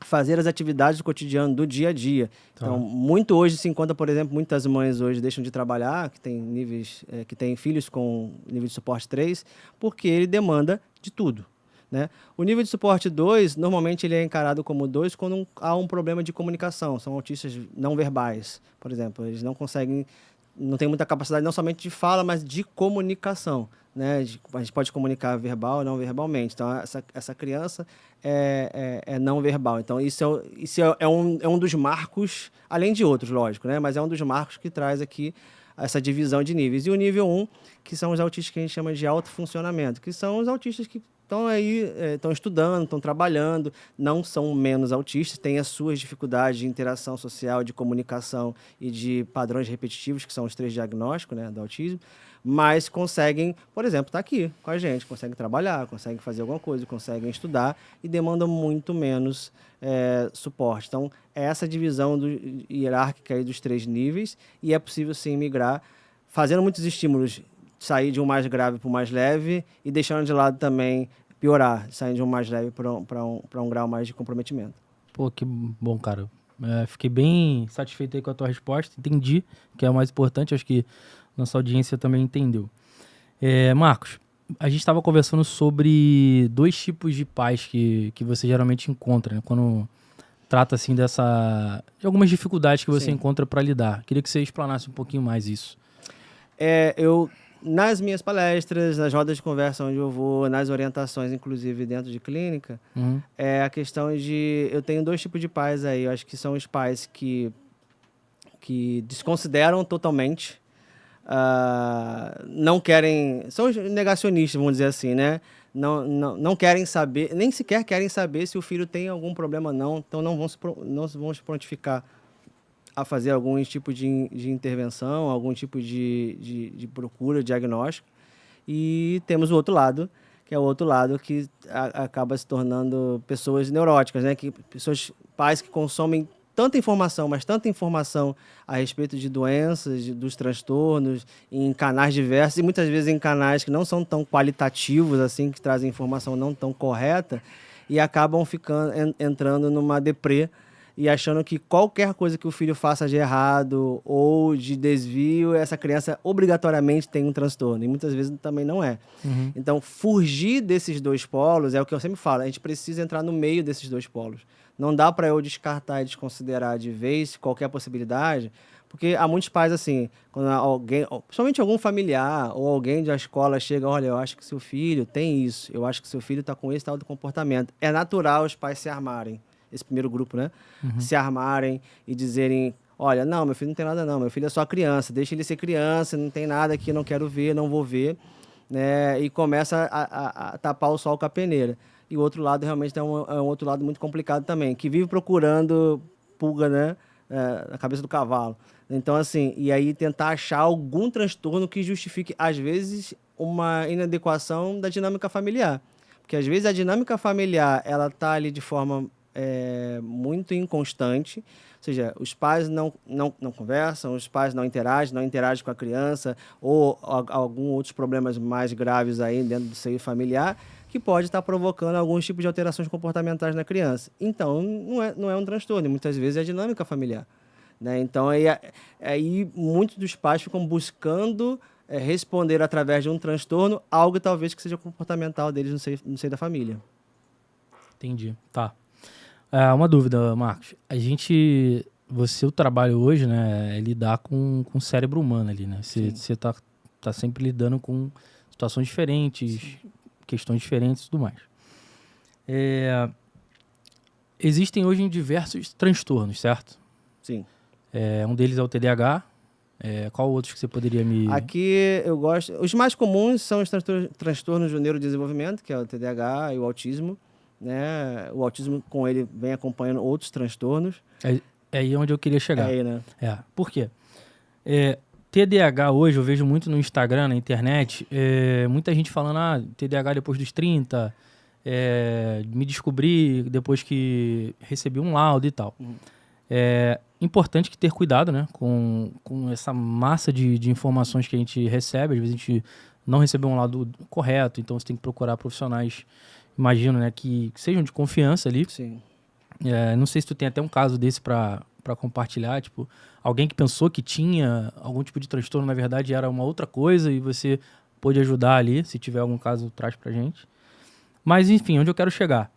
fazer as atividades do cotidiano, do dia a dia. Tá. Então, muito hoje se encontra, por exemplo, muitas mães hoje deixam de trabalhar, que têm filhos com nível de suporte 3, porque ele demanda de tudo. Né? O nível de suporte 2, normalmente ele é encarado como 2 quando há um problema de comunicação. São autistas não verbais, por exemplo. Eles não têm muita capacidade não somente de fala, mas de comunicação. Né? A gente pode comunicar verbal ou não verbalmente. Então, essa criança é não verbal. Então, isso é um dos marcos, além de outros, lógico, né? Mas é um dos marcos que traz aqui essa divisão de níveis. E o nível 1, que são os autistas que a gente chama de alto funcionamento, que são os autistas que estão aí, estão estudando, estão trabalhando, não são menos autistas, têm as suas dificuldades de interação social, de comunicação e de padrões repetitivos, que são os 3 diagnósticos, né, do autismo, mas conseguem, por exemplo, estar aqui com a gente, conseguem trabalhar, conseguem fazer alguma coisa, conseguem estudar e demandam muito menos suporte. Então, é essa divisão hierárquica aí dos 3 níveis e é possível, sim, migrar, fazendo muitos estímulos, sair de um mais grave para o mais leve e deixando de lado também piorar, sair de um mais leve para um grau mais de comprometimento. Pô, que bom, cara. Fiquei bem satisfeito aí com a tua resposta. Entendi, que é o mais importante. Acho que nossa audiência também entendeu. Marcos, a gente estava conversando sobre 2 tipos de pais que você geralmente encontra, né? Quando trata assim de algumas dificuldades que você Sim. encontra para lidar. Queria que você explanasse um pouquinho mais isso. Nas minhas palestras, nas rodas de conversa onde eu vou, nas orientações, inclusive dentro de clínica, a questão de... Eu tenho 2 tipos de pais aí. Eu acho que são os pais que desconsideram totalmente, não querem... São os negacionistas, vamos dizer assim, né? Não querem saber, nem sequer querem saber se o filho tem algum problema ou não. Então, não vão se prontificar a fazer algum tipo de intervenção, algum tipo de procura, diagnóstico. E temos o outro lado, que é o outro lado que acaba se tornando pessoas neuróticas, né? Pais que consomem tanta informação, mas tanta informação a respeito de doenças, dos transtornos, em canais diversos, e muitas vezes em canais que não são tão qualitativos, assim, que trazem informação não tão correta, e acabam entrando numa deprê, e achando que qualquer coisa que o filho faça de errado ou de desvio, essa criança obrigatoriamente tem um transtorno. E muitas vezes também não é. Uhum. Então, fugir desses 2 polos é o que eu sempre falo. A gente precisa entrar no meio desses 2 polos. Não dá para eu descartar e desconsiderar de vez qualquer possibilidade, porque há muitos pais, assim, quando alguém, principalmente algum familiar ou alguém da escola chega, olha, eu acho que seu filho tem isso, eu acho que seu filho está com esse tal de comportamento. É natural os pais se armarem. esse primeiro grupo, né? Se armarem e dizerem, olha, não, meu filho não tem nada não, meu filho é só criança, deixa ele ser criança, não tem nada aqui, não quero ver, não vou ver, né? E começa a tapar o sol com a peneira. E o outro lado realmente é um outro lado muito complicado também, que vive procurando pulga, né? Na cabeça do cavalo. Então, assim, e aí tentar achar algum transtorno que justifique, às vezes, uma inadequação da dinâmica familiar. Porque, às vezes, a dinâmica familiar, ela tá ali de forma muito inconstante, ou seja, os pais não conversam, os pais não interagem com a criança, ou alguns outros problemas mais graves aí dentro do seio familiar, que pode estar provocando alguns tipos de alterações comportamentais na criança. Então, não é um transtorno, muitas vezes é a dinâmica familiar. Né? Então, aí muitos dos pais ficam buscando responder através de um transtorno, algo talvez que seja comportamental deles no seio da família. Entendi. Tá. Uma dúvida, Marcos. O trabalho hoje, né, é lidar com o cérebro humano ali, né? Você tá sempre lidando com situações diferentes, sim, questões diferentes e tudo mais. Existem hoje diversos transtornos, certo? Sim. Um deles é o TDAH. Qual outros que você poderia me... Aqui eu gosto... Os mais comuns são os transtornos do neurodesenvolvimento, que é o TDAH e o autismo. Né? O autismo, com ele, vem acompanhando outros transtornos. É aí onde eu queria chegar. É aí, né? Por quê? TDAH hoje, eu vejo muito no Instagram, na internet, muita gente falando, TDAH depois dos 30, me descobri depois que recebi um laudo e tal. É importante que ter cuidado, né, com essa massa de informações que a gente recebe. Às vezes a gente não recebeu um laudo correto, então você tem que procurar profissionais, imagino, né, que sejam de confiança ali. Sim. Não sei se tu tem até um caso desse para compartilhar, tipo, alguém que pensou que tinha algum tipo de transtorno, na verdade era uma outra coisa e você pôde ajudar ali. Se tiver algum caso, traz pra gente. Mas, enfim, onde eu quero chegar?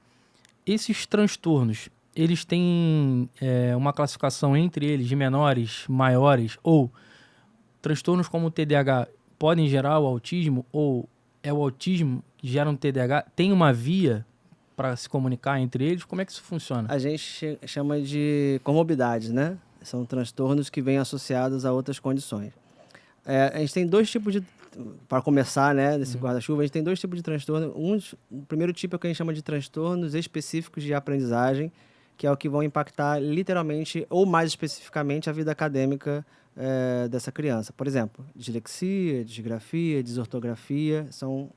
Esses transtornos, eles têm uma classificação entre eles de menores, maiores, ou transtornos como o TDAH podem gerar o autismo, ou é o autismo que gera um TDAH? Tem uma via para se comunicar entre eles? Como é que isso funciona? A gente chama de comorbidades, né? São transtornos que vêm associados a outras condições. A gente tem dois tipos de... Para começar, né, desse guarda-chuva, a gente tem dois tipos de transtorno. O primeiro tipo é o que a gente chama de transtornos específicos de aprendizagem, que é o que vão impactar literalmente ou mais especificamente a vida acadêmica dessa criança. Por exemplo, dislexia, disgrafia, desortografia, são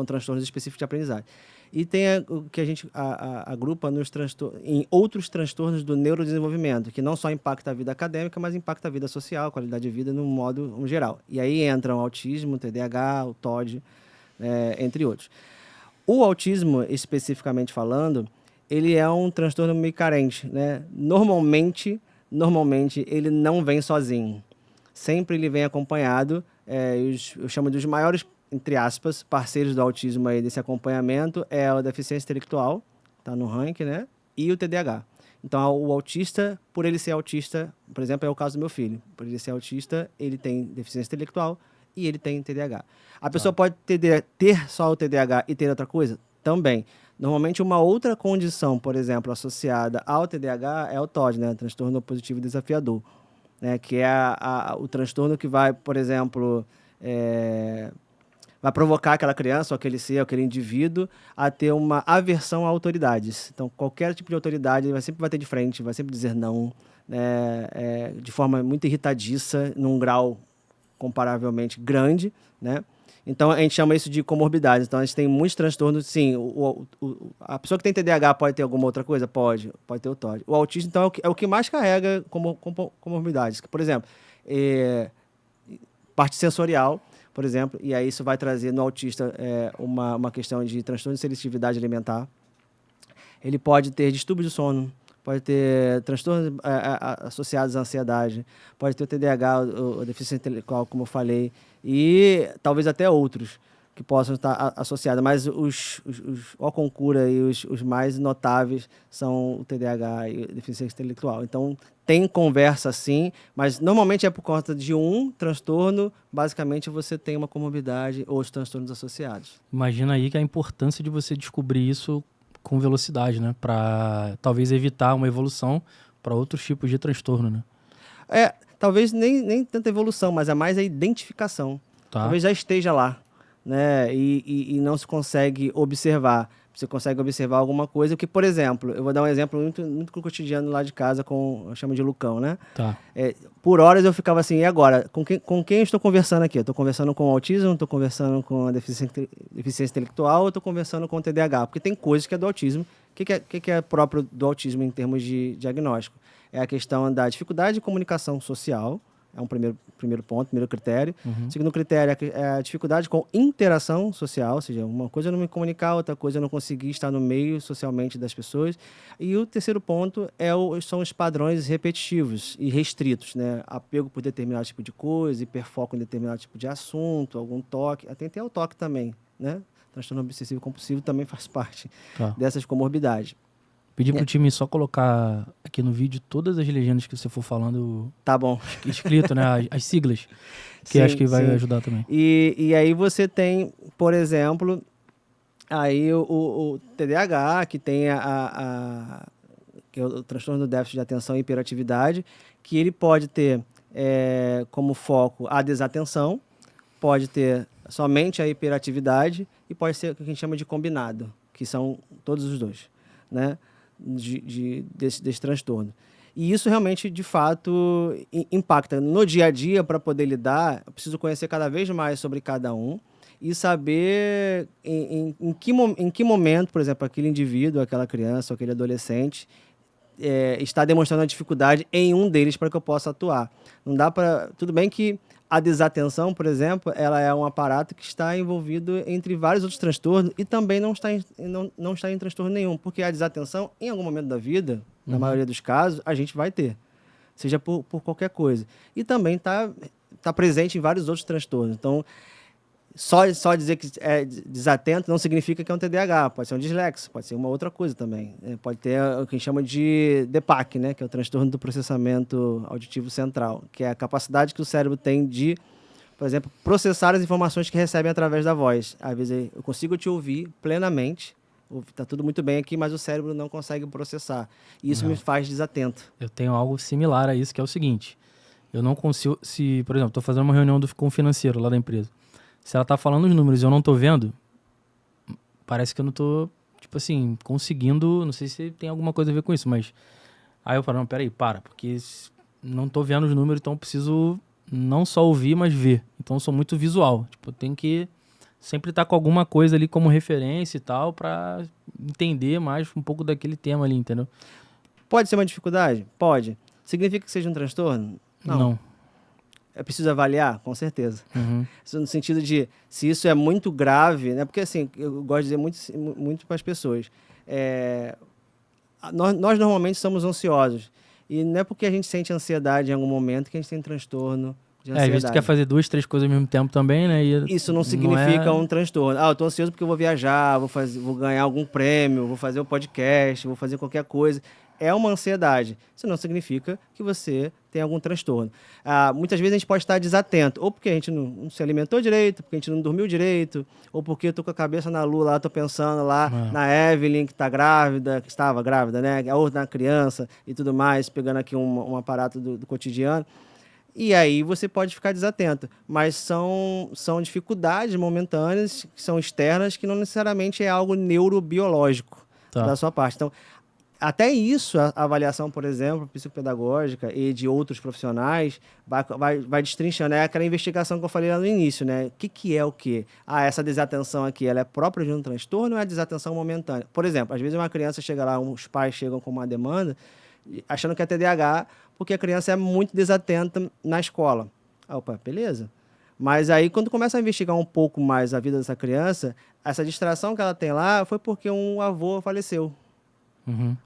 transtornos específicos de aprendizagem. E tem o que a gente agrupa em outros transtornos do neurodesenvolvimento, que não só impacta a vida acadêmica, mas impacta a vida social, a qualidade de vida no modo geral. E aí entram o autismo, o TDAH, o TOD, entre outros. O autismo, especificamente falando, ele é um transtorno meio carente, né? Normalmente, ele não vem sozinho. Sempre ele vem acompanhado, eu chamo dos maiores, entre aspas, parceiros do autismo aí desse acompanhamento é a deficiência intelectual, tá no ranking, né? E o TDAH. Então, o autista, por ele ser autista, por exemplo, é o caso do meu filho. Por ele ser autista, ele tem deficiência intelectual e ele tem TDAH. A pessoa pode ter só o TDAH e ter outra coisa? Também. Normalmente, uma outra condição, por exemplo, associada ao TDAH é o TOD, né? Transtorno positivo desafiador, né? Que é o transtorno que vai, por exemplo... vai provocar aquela criança, ou aquele ser, ou aquele indivíduo a ter uma aversão a autoridades. Então, qualquer tipo de autoridade ele sempre vai ter de frente, vai sempre dizer não, né, de forma muito irritadiça, num grau comparavelmente grande, né? Então, a gente chama isso de comorbidades. Então, a gente tem muitos transtornos, sim. A pessoa que tem TDAH pode ter alguma outra coisa? Pode ter o TOD. O autismo, então, é o que mais carrega como comorbidades. Por exemplo, parte sensorial, por exemplo, e aí isso vai trazer no autista uma questão de transtorno de seletividade alimentar. Ele pode ter distúrbio de sono, pode ter transtornos associados à ansiedade, pode ter o TDAH, a deficiência intelectual, como eu falei, e talvez até outros que possam estar associados. Mas o concura e os mais notáveis são o TDAH e a deficiência intelectual. Então, tem conversa sim, mas normalmente é por conta de um transtorno, basicamente você tem uma comorbidade ou os transtornos associados. Imagina aí que a importância de você descobrir isso com velocidade, né? Para talvez evitar uma evolução para outros tipos de transtorno, né? Talvez nem tanta evolução, mas é mais a identificação. Tá. Talvez já esteja lá, né? E não se consegue observar. Você consegue observar alguma coisa que, por exemplo, eu vou dar um exemplo muito cotidiano lá de casa eu chamo de Lucão, né? Tá. Por horas eu ficava assim, e agora? Com quem eu estou conversando aqui? Eu estou conversando com o autismo, estou conversando com a deficiência intelectual, ou estou conversando com o TDAH? Porque tem coisas que é do autismo. O que é próprio do autismo em termos de diagnóstico? É a questão da dificuldade de comunicação social, é um primeiro ponto, primeiro critério. Segundo critério é a dificuldade com interação social, ou seja, uma coisa é não me comunicar, outra coisa é não conseguir estar no meio socialmente das pessoas. E o terceiro ponto são os padrões repetitivos e restritos, né? Apego por determinado tipo de coisa, hiperfoco em determinado tipo de assunto, algum toque, até o toque também, né? Transtorno obsessivo compulsivo também faz parte dessas comorbidades. Pedi pro time só colocar aqui no vídeo todas as legendas que você for falando. Tá bom. Escrito, né? As siglas. Que Sim, acho que vai sim. ajudar também. E aí você tem, por exemplo, aí o TDAH, que tem que é o transtorno do déficit de atenção e hiperatividade, que ele pode ter como foco a desatenção, pode ter somente a hiperatividade e pode ser o que a gente chama de combinado, que são todos os dois, né? Desse transtorno. E isso realmente, de fato, impacta. No dia a dia, para poder lidar, eu preciso conhecer cada vez mais sobre cada um e saber em que momento, por exemplo, aquele indivíduo, aquela criança, aquele adolescente está demonstrando a dificuldade em um deles para que eu possa atuar. Não dá para... Tudo bem que a desatenção, por exemplo, ela é um aparato que está envolvido entre vários outros transtornos e também não está em transtorno nenhum, porque a desatenção, em algum momento da vida, na maioria dos casos, a gente vai ter, seja por qualquer coisa. E também tá presente em vários outros transtornos. Então, só dizer que é desatento não significa que é um TDAH, pode ser um dislexo, pode ser uma outra coisa também. Pode ter o que a gente chama de DPAC, né, que é o transtorno do processamento auditivo central, que é a capacidade que o cérebro tem de, por exemplo, processar as informações que recebem através da voz. Às vezes eu consigo te ouvir plenamente, está tudo muito bem aqui, mas o cérebro não consegue processar. E isso me faz desatento. Eu tenho algo similar a isso, que é o seguinte. Eu não consigo... por exemplo, estou fazendo uma reunião com o financeiro lá da empresa. Se ela tá falando os números e eu não tô vendo, parece que eu não tô, tipo assim, conseguindo... Não sei se tem alguma coisa a ver com isso, mas... Aí eu falo, não, peraí, porque não tô vendo os números, então eu preciso não só ouvir, mas ver. Então eu sou muito visual. Tipo, eu tenho que sempre estar com alguma coisa ali como referência e tal, pra entender mais um pouco daquele tema ali, entendeu? Pode ser uma dificuldade? Pode. Significa que seja um transtorno? Não. É preciso avaliar? Com certeza. Isso no sentido de, se isso é muito grave, né? Porque assim, eu gosto de dizer muito para as pessoas, nós normalmente somos ansiosos, e não é porque a gente sente ansiedade em algum momento que a gente tem transtorno de ansiedade. Às vezes tu quer fazer 2, 3 coisas ao mesmo tempo também, né? E isso não significa um transtorno. Eu tô ansioso porque eu vou viajar, vou ganhar algum prêmio, vou fazer um podcast, vou fazer qualquer coisa. É uma ansiedade. Isso não significa que você tem algum transtorno. Muitas vezes a gente pode estar desatento, ou porque a gente não se alimentou direito, porque a gente não dormiu direito, ou porque eu tô com a cabeça na lua lá, tô pensando lá na Evelyn, que que estava grávida, né? Ou na criança e tudo mais, pegando aqui um aparato do cotidiano. E aí você pode ficar desatento. Mas são dificuldades momentâneas, que são externas, que não necessariamente é algo neurobiológico da sua parte. Então, até isso, a avaliação, por exemplo, psicopedagógica e de outros profissionais, vai destrinchando. É aquela investigação que eu falei lá no início, né? O que é o quê? Essa desatenção aqui, ela é própria de um transtorno ou é desatenção momentânea? Por exemplo, às vezes uma criança chega lá, os pais chegam com uma demanda, achando que é TDAH, porque a criança é muito desatenta na escola. Opa, beleza. Mas aí, quando começa a investigar um pouco mais a vida dessa criança, essa distração que ela tem lá foi porque um avô faleceu.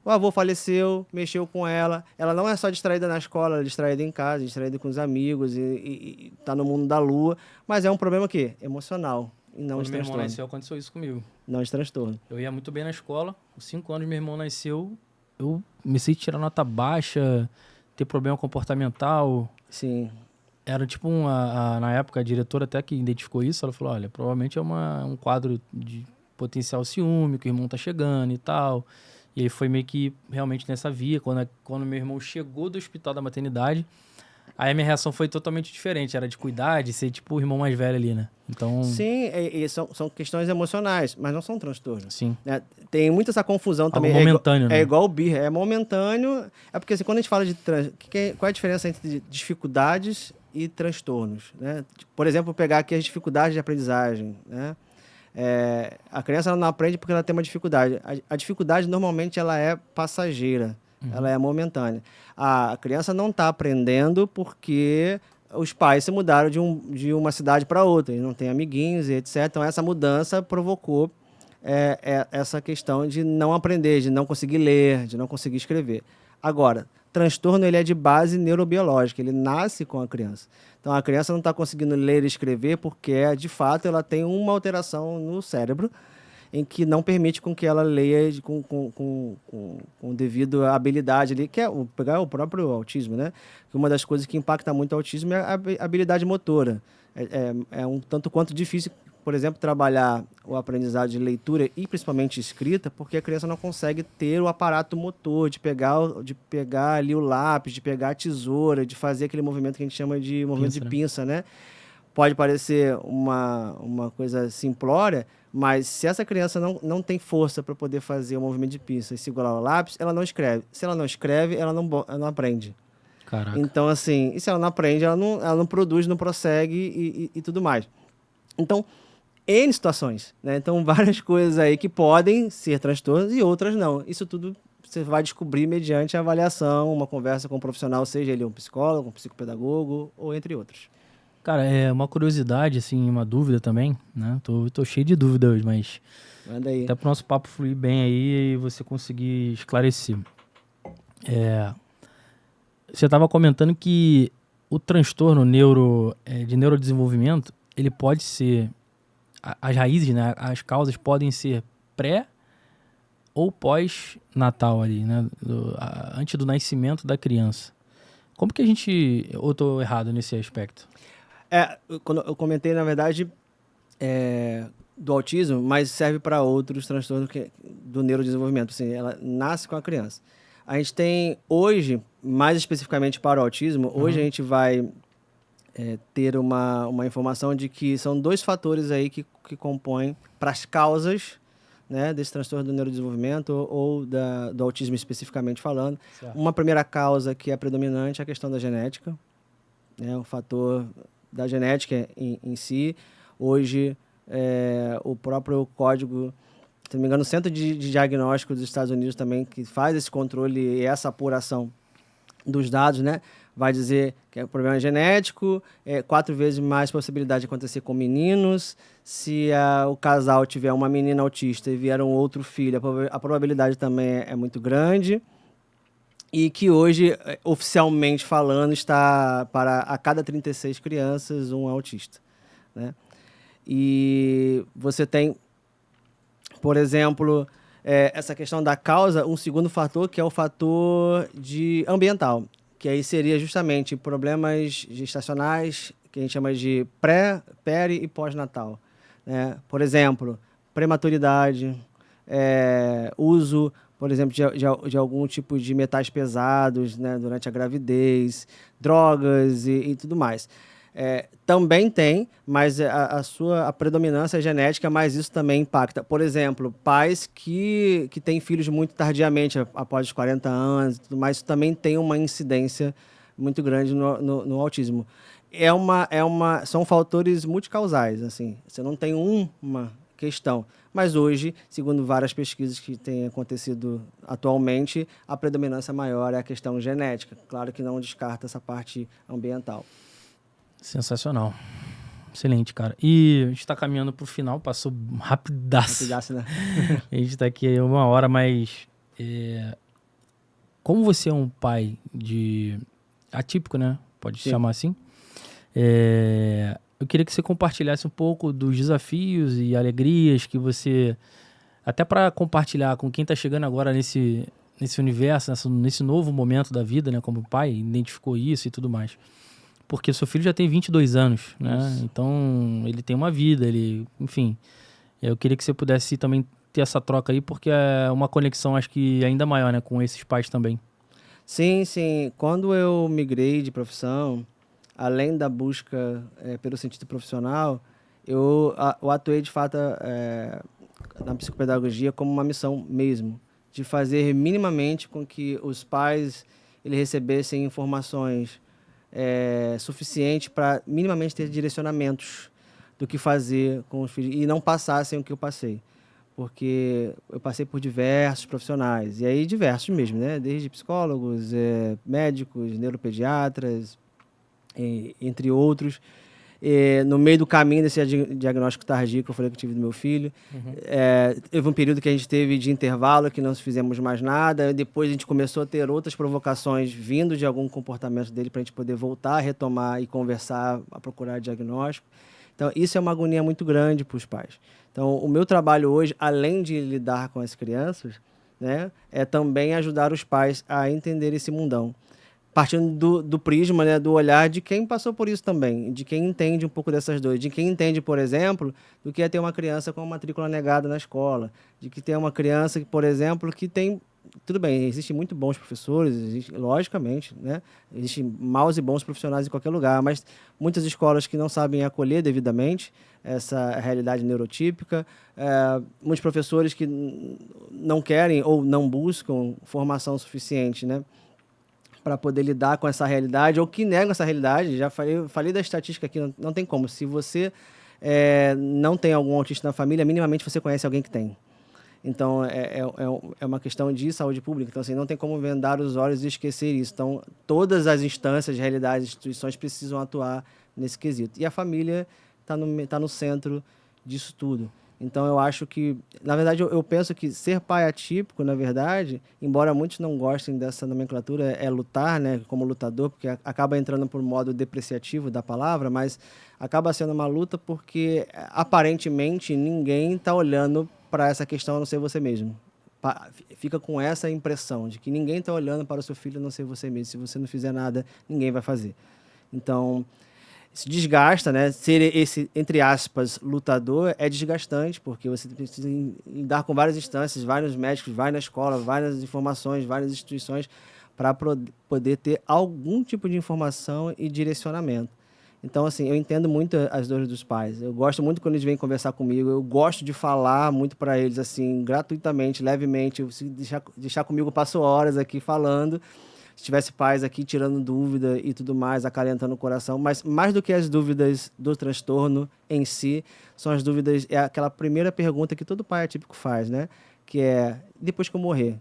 O avô faleceu, mexeu com ela. Ela não é só distraída na escola, ela é distraída em casa, distraída com os amigos e tá no mundo da lua. Mas é um problema o quê? Emocional e não de transtorno. Quando meu irmão nasceu, aconteceu isso comigo. Não de transtorno. Eu ia muito bem na escola. Com 5 anos, meu irmão nasceu. Eu comecei a tirar nota baixa, ter problema comportamental. Sim. Era tipo na época, a diretora até que identificou isso, ela falou, olha, provavelmente é um quadro potencial ciúme, que o irmão tá chegando e tal. E aí foi meio que realmente nessa via. Quando meu irmão chegou do hospital da maternidade, aí a minha reação foi totalmente diferente. Era de cuidar, de ser tipo o irmão mais velho ali, né? Então, Sim, e são questões emocionais, mas não são transtornos. sim. Né? Tem muito essa confusão Algo também. momentâneo, né? É igual o birra, é momentâneo. É porque assim, quando a gente fala de qual é a diferença entre dificuldades e transtornos? Né? Por exemplo, pegar aqui as dificuldades de aprendizagem. Né? A criança ela não aprende porque ela tem uma dificuldade. A dificuldade normalmente ela é passageira, ela é momentânea. A criança não está aprendendo porque os pais se mudaram de uma cidade para outra, eles não têm amiguinhos e etc. Então, essa mudança provocou essa questão de não aprender, de não conseguir ler, de não conseguir escrever. Agora, transtorno ele é de base neurobiológica, ele nasce com a criança. Então, a criança não está conseguindo ler e escrever porque, de fato, ela tem uma alteração no cérebro em que não permite com que ela leia com devido habilidade ali, que é pegar o próprio autismo, né? Que uma das coisas que impacta muito o autismo é a habilidade motora. É um tanto quanto difícil, por exemplo, trabalhar o aprendizado de leitura e principalmente escrita, porque a criança não consegue ter o aparato motor de pegar ali o lápis, de pegar a tesoura, de fazer aquele movimento que a gente chama de movimento de pinça, né? Pode parecer uma coisa simplória, mas se essa criança não tem força para poder fazer o movimento de pinça e segurar o lápis, ela não escreve. Se ela não escreve, ela não aprende. Caraca. Então, assim, e se ela não aprende, ela não produz, não prossegue e tudo mais. Então, N situações, né? Então, várias coisas aí que podem ser transtornos e outras não. Isso tudo você vai descobrir mediante a avaliação, uma conversa com um profissional, seja ele um psicólogo, um psicopedagogo ou entre outros. Cara, é uma curiosidade, assim, uma dúvida também, né? Tô cheio de dúvida hoje, mas Manda aí. até pro nosso papo fluir bem aí e você conseguir esclarecer. Você estava comentando que o transtorno de neurodesenvolvimento, ele pode ser, as raízes, né? As causas podem ser pré ou pós-natal ali, né? Antes do nascimento da criança. Como que a gente... Ou tô errado nesse aspecto? Quando eu comentei, na verdade, do autismo, mas serve para outros transtornos do neurodesenvolvimento. Assim, ela nasce com a criança. A gente tem hoje, mais especificamente para o autismo, hoje a gente vai ter uma informação de que são 2 fatores aí que compõem para as causas, né, desse transtorno do neurodesenvolvimento ou do autismo especificamente falando. Certo. Uma primeira causa que é predominante é a questão da genética, né, o fator da genética em si. Hoje, o próprio código, se não me engano, o Centro de Diagnóstico dos Estados Unidos também, que faz esse controle e essa apuração dos dados, né, vai dizer que é um problema genético, 4 vezes mais possibilidade de acontecer com meninos. Se o casal tiver uma menina autista e vier um outro filho, a probabilidade também é muito grande. E que hoje, oficialmente falando, está para a cada 36 crianças um autista, né? E você tem, por exemplo, essa questão da causa, um segundo fator, que é o fator ambiental, que aí seria justamente problemas gestacionais, que a gente chama de peri e pós-natal, né? Por exemplo, prematuridade, uso, por exemplo, de algum tipo de metais pesados, né, durante a gravidez, drogas e tudo mais. Também tem, mas a predominância é genética, mas isso também impacta. Por exemplo, pais que têm filhos muito tardiamente, após os 40 anos, mas isso também tem uma incidência muito grande no autismo. São fatores multicausais, assim. Você não tem uma questão. Mas hoje, segundo várias pesquisas que têm acontecido atualmente, a predominância maior é a questão genética. Claro que não descarta essa parte ambiental. Sensacional. Excelente, cara. E a gente está caminhando para o final, passou rapidaço. Rapidaço, né? A gente está aqui 1 hora, mas como você é um pai atípico, né? Pode chamar assim. Eu queria que você compartilhasse um pouco dos desafios e alegrias que você... Até para compartilhar com quem está chegando agora nesse universo, nesse novo momento da vida, né? Como pai, identificou isso e tudo mais. Porque seu filho já tem 22 anos, né? Isso. Então, ele tem uma vida, enfim... Eu queria que você pudesse também ter essa troca aí, porque é uma conexão, acho que ainda maior, né, com esses pais também. Sim, sim. Quando eu migrei de profissão, além da busca pelo sentido profissional, eu atuei de fato na psicopedagogia como uma missão mesmo, de fazer minimamente com que os pais eles recebessem informações suficientes para minimamente ter direcionamentos do que fazer com os filhos e não passassem o que eu passei. Porque eu passei por diversos profissionais, e aí diversos mesmo, né? Desde psicólogos, médicos, neuropediatras, entre outros. No meio do caminho desse diagnóstico tardio que eu falei que eu tive do meu filho, teve um período que a gente teve de intervalo, que não fizemos mais nada, depois a gente começou a ter outras provocações vindo de algum comportamento dele para a gente poder voltar, retomar e conversar, a procurar diagnóstico. Então, isso é uma agonia muito grande para os pais. Então, o meu trabalho hoje, além de lidar com as crianças, né, é também ajudar os pais a entender esse mundão. Partindo do prisma, né, do olhar de quem passou por isso também, de quem entende um pouco dessas dores, de quem entende, por exemplo, do que é ter uma criança com a matrícula negada na escola, de que tem uma criança, por exemplo, que tem... Tudo bem, existem muito bons professores, logicamente, né? Existem maus e bons profissionais em qualquer lugar, mas muitas escolas que não sabem acolher devidamente essa realidade neurotípica, muitos professores que não querem ou não buscam formação suficiente, né, para poder lidar com essa realidade, ou que negam essa realidade. Já falei da estatística aqui, não tem como. Se você não tem algum autista na família, minimamente você conhece alguém que tem. Então, é uma questão de saúde pública. Então, assim, não tem como vendar os olhos e esquecer isso. Então, todas as instâncias, realidades, instituições precisam atuar nesse quesito. E a família tá no centro disso tudo. Então, eu acho que... Na verdade, eu penso que ser pai atípico, na verdade, embora muitos não gostem dessa nomenclatura, é lutar, né, como lutador, porque acaba entrando por modo depreciativo da palavra, mas acaba sendo uma luta porque, aparentemente, ninguém está olhando para essa questão a não ser você mesmo. Fica com essa impressão de que ninguém está olhando para o seu filho a não ser você mesmo. Se você não fizer nada, ninguém vai fazer. Então, se desgasta, né? Ser esse, entre aspas, lutador é desgastante, porque você precisa lidar com várias instâncias, vai nos médicos, vai na escola, vai nas informações, vai nas instituições, para poder ter algum tipo de informação e direcionamento. Então, assim, eu entendo muito as dores dos pais. Eu gosto muito quando eles vêm conversar comigo. Eu gosto de falar muito para eles, assim, gratuitamente, levemente. Se deixar comigo, eu passo horas aqui falando. Se tivesse pais aqui tirando dúvida e tudo mais, acalentando o coração. Mas mais do que as dúvidas do transtorno em si, são as dúvidas... É aquela primeira pergunta que todo pai atípico faz, né? Que é, depois que eu morrer,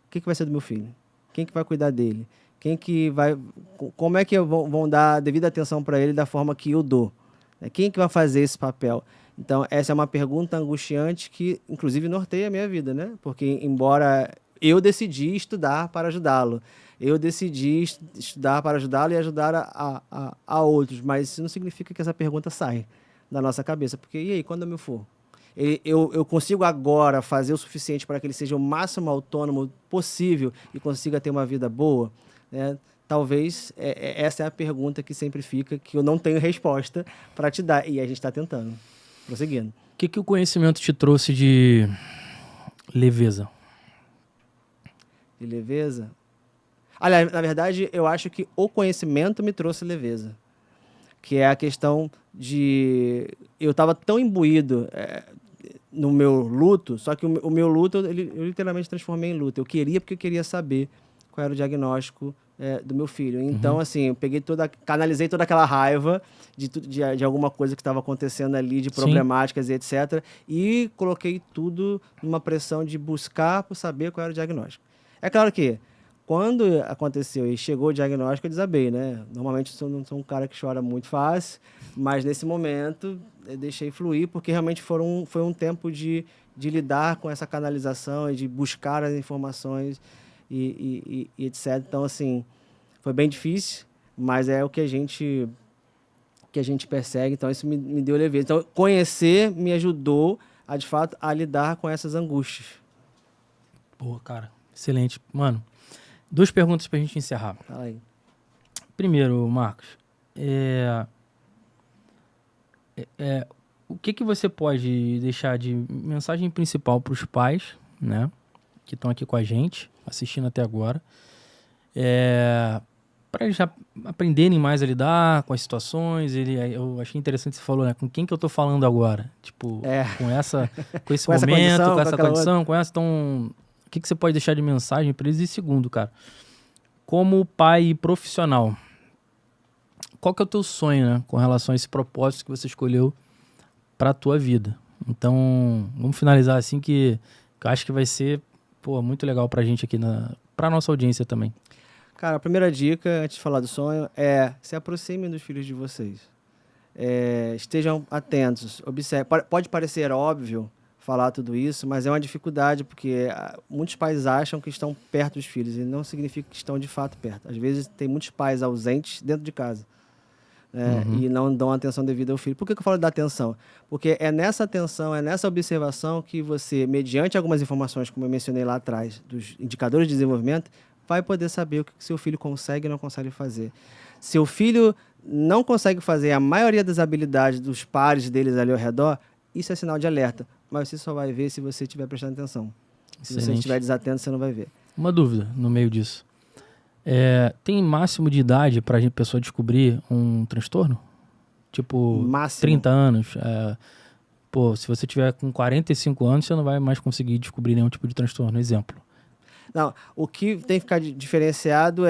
o que vai ser do meu filho? Quem que vai cuidar dele? Como é que vão dar a devida atenção para ele da forma que eu dou? Quem que vai fazer esse papel? Então, essa é uma pergunta angustiante que, inclusive, norteia a minha vida, né? Porque, embora eu decidi estudar para ajudá-lo, eu decidi estudar para ajudá-lo e ajudar a outros, mas isso não significa que essa pergunta sai da nossa cabeça. Porque, e aí, quando eu me for? Eu consigo agora fazer o suficiente para que ele seja o máximo autônomo possível e consiga ter uma vida boa? Talvez essa é a pergunta que sempre fica, que eu não tenho resposta para te dar. E a gente está tentando. Prosseguindo. O que o conhecimento te trouxe de leveza? De leveza? Aliás, na verdade, eu acho que o conhecimento me trouxe leveza. Que é a questão de... Eu estava tão imbuído no meu luto, só que o meu luto eu literalmente transformei em luto. Eu queria porque eu queria saber qual era o diagnóstico do meu filho. Então, assim, eu canalizei toda aquela raiva de alguma coisa que estava acontecendo ali, de problemáticas e etc. E coloquei tudo numa pressão de buscar por saber qual era o diagnóstico. É claro que, quando aconteceu e chegou o diagnóstico, eu desabei, né? Normalmente eu não sou um cara que chora muito fácil, mas nesse momento eu deixei fluir, porque realmente foi um tempo de lidar com essa canalização e de buscar as informações e etc. Então, assim, foi bem difícil, mas é o que a gente persegue, então isso me deu leveza. Então, conhecer me ajudou, de fato, a lidar com essas angústias. Pô, cara, excelente. Mano, 2 perguntas pra gente encerrar. Fala aí. Primeiro, Marcos, o que você pode deixar de mensagem principal para os pais, né, que estão aqui com a gente, assistindo até agora, para eles já aprenderem mais a lidar com as situações? Eu achei interessante que você falou, né, com quem que eu tô falando agora? Tipo, com esse Com essa momento, condição, com essa aquela condição, com essa, então, o que você pode deixar de mensagem para eles? E segundo, cara, como pai profissional, qual que é o teu sonho, né, com relação a esse propósito que você escolheu para a tua vida? Então, vamos finalizar assim que eu acho que vai ser, muito legal pra gente aqui, pra nossa audiência também. Cara, a primeira dica, antes de falar do sonho, é se aproximem dos filhos de vocês. Estejam atentos, observe. Pode parecer óbvio falar tudo isso, mas é uma dificuldade, porque muitos pais acham que estão perto dos filhos, e não significa que estão de fato perto. Às vezes tem muitos pais ausentes dentro de casa. E não dão atenção devida ao filho. Por que eu falo da atenção? Porque é nessa atenção, é nessa observação que você, mediante algumas informações, como eu mencionei lá atrás, dos indicadores de desenvolvimento, vai poder saber o que seu filho consegue e não consegue fazer. Seu filho não consegue fazer a maioria das habilidades dos pares deles ali ao redor, isso é sinal de alerta. Mas você só vai ver se você estiver prestando atenção. Se você estiver desatento, você não vai ver. Uma dúvida no meio disso. Tem máximo de idade para a pessoa descobrir um transtorno? Tipo, Máximo. 30 anos. Se você tiver com 45 anos, você não vai mais conseguir descobrir nenhum tipo de transtorno. Exemplo. Não, o que tem que ficar diferenciado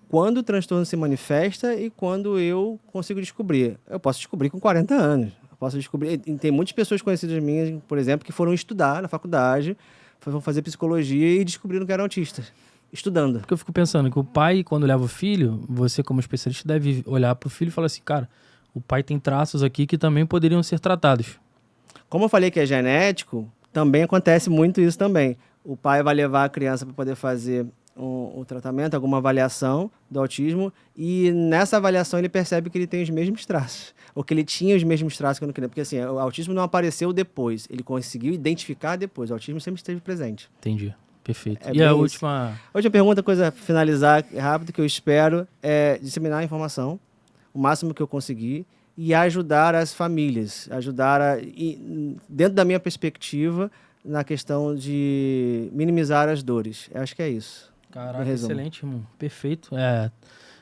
quando o transtorno se manifesta e quando eu consigo descobrir. Eu posso descobrir com 40 anos. Eu posso descobrir. Tem muitas pessoas conhecidas minhas, por exemplo, que foram estudar na faculdade, foram fazer psicologia e descobriram que eram autistas. Estudando. Porque eu fico pensando que o pai, quando leva o filho, você como especialista deve olhar para o filho e falar assim, cara, o pai tem traços aqui que também poderiam ser tratados. Como eu falei que é genético, também acontece muito isso também. O pai vai levar a criança para poder fazer um tratamento, alguma avaliação do autismo, e nessa avaliação ele percebe que ele tem os mesmos traços, ou que ele tinha os mesmos traços quando criança. Porque assim, o autismo não apareceu depois, ele conseguiu identificar depois, o autismo sempre esteve presente. Entendi. Perfeito. E a última pergunta, coisa finalizar rápido, que eu espero, é disseminar a informação, o máximo que eu conseguir, e ajudar as famílias, dentro da minha perspectiva, na questão de minimizar as dores. Eu acho que é isso. Caraca, excelente, irmão. Perfeito.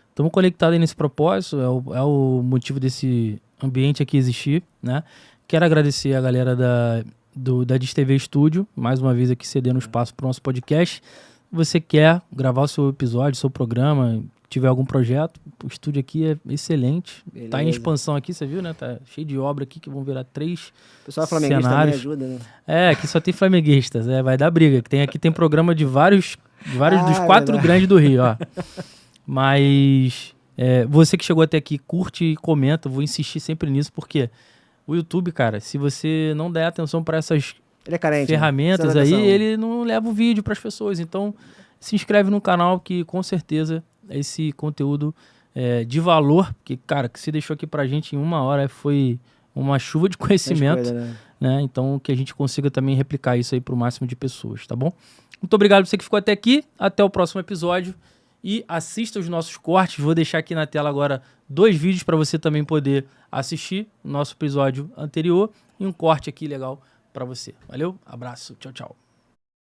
Estamos conectados aí nesse propósito, é o motivo desse ambiente aqui existir, né? Quero agradecer a galera da Diz TV Studio, mais uma vez aqui cedendo espaço para o nosso podcast. Você quer gravar o seu episódio, seu programa, tiver algum projeto, o estúdio aqui é excelente. Beleza. Tá em expansão aqui, você viu, né? Tá cheio de obra aqui que vão virar 3 o pessoal flamenguista também ajuda, né? Aqui só tem flamenguistas, vai dar briga. Aqui tem programa de vários dos 4 grandes do Rio, ó. Mas você que chegou até aqui, curte e comenta, vou insistir sempre nisso, porque o YouTube, cara, se você não der atenção para essas ferramentas aí, ele não leva o vídeo para as pessoas. Então, se inscreve no canal que com certeza esse conteúdo de valor, que, cara, que se deixou aqui pra gente em 1 hora foi uma chuva de conhecimento, né? Então, que a gente consiga também replicar isso aí pro máximo de pessoas, tá bom? Muito obrigado por você que ficou até aqui. Até o próximo episódio. E assista os nossos cortes. Vou deixar aqui na tela agora 2 vídeos para você também poder assistir o nosso episódio anterior e um corte aqui legal para você. Valeu? Abraço. Tchau, tchau.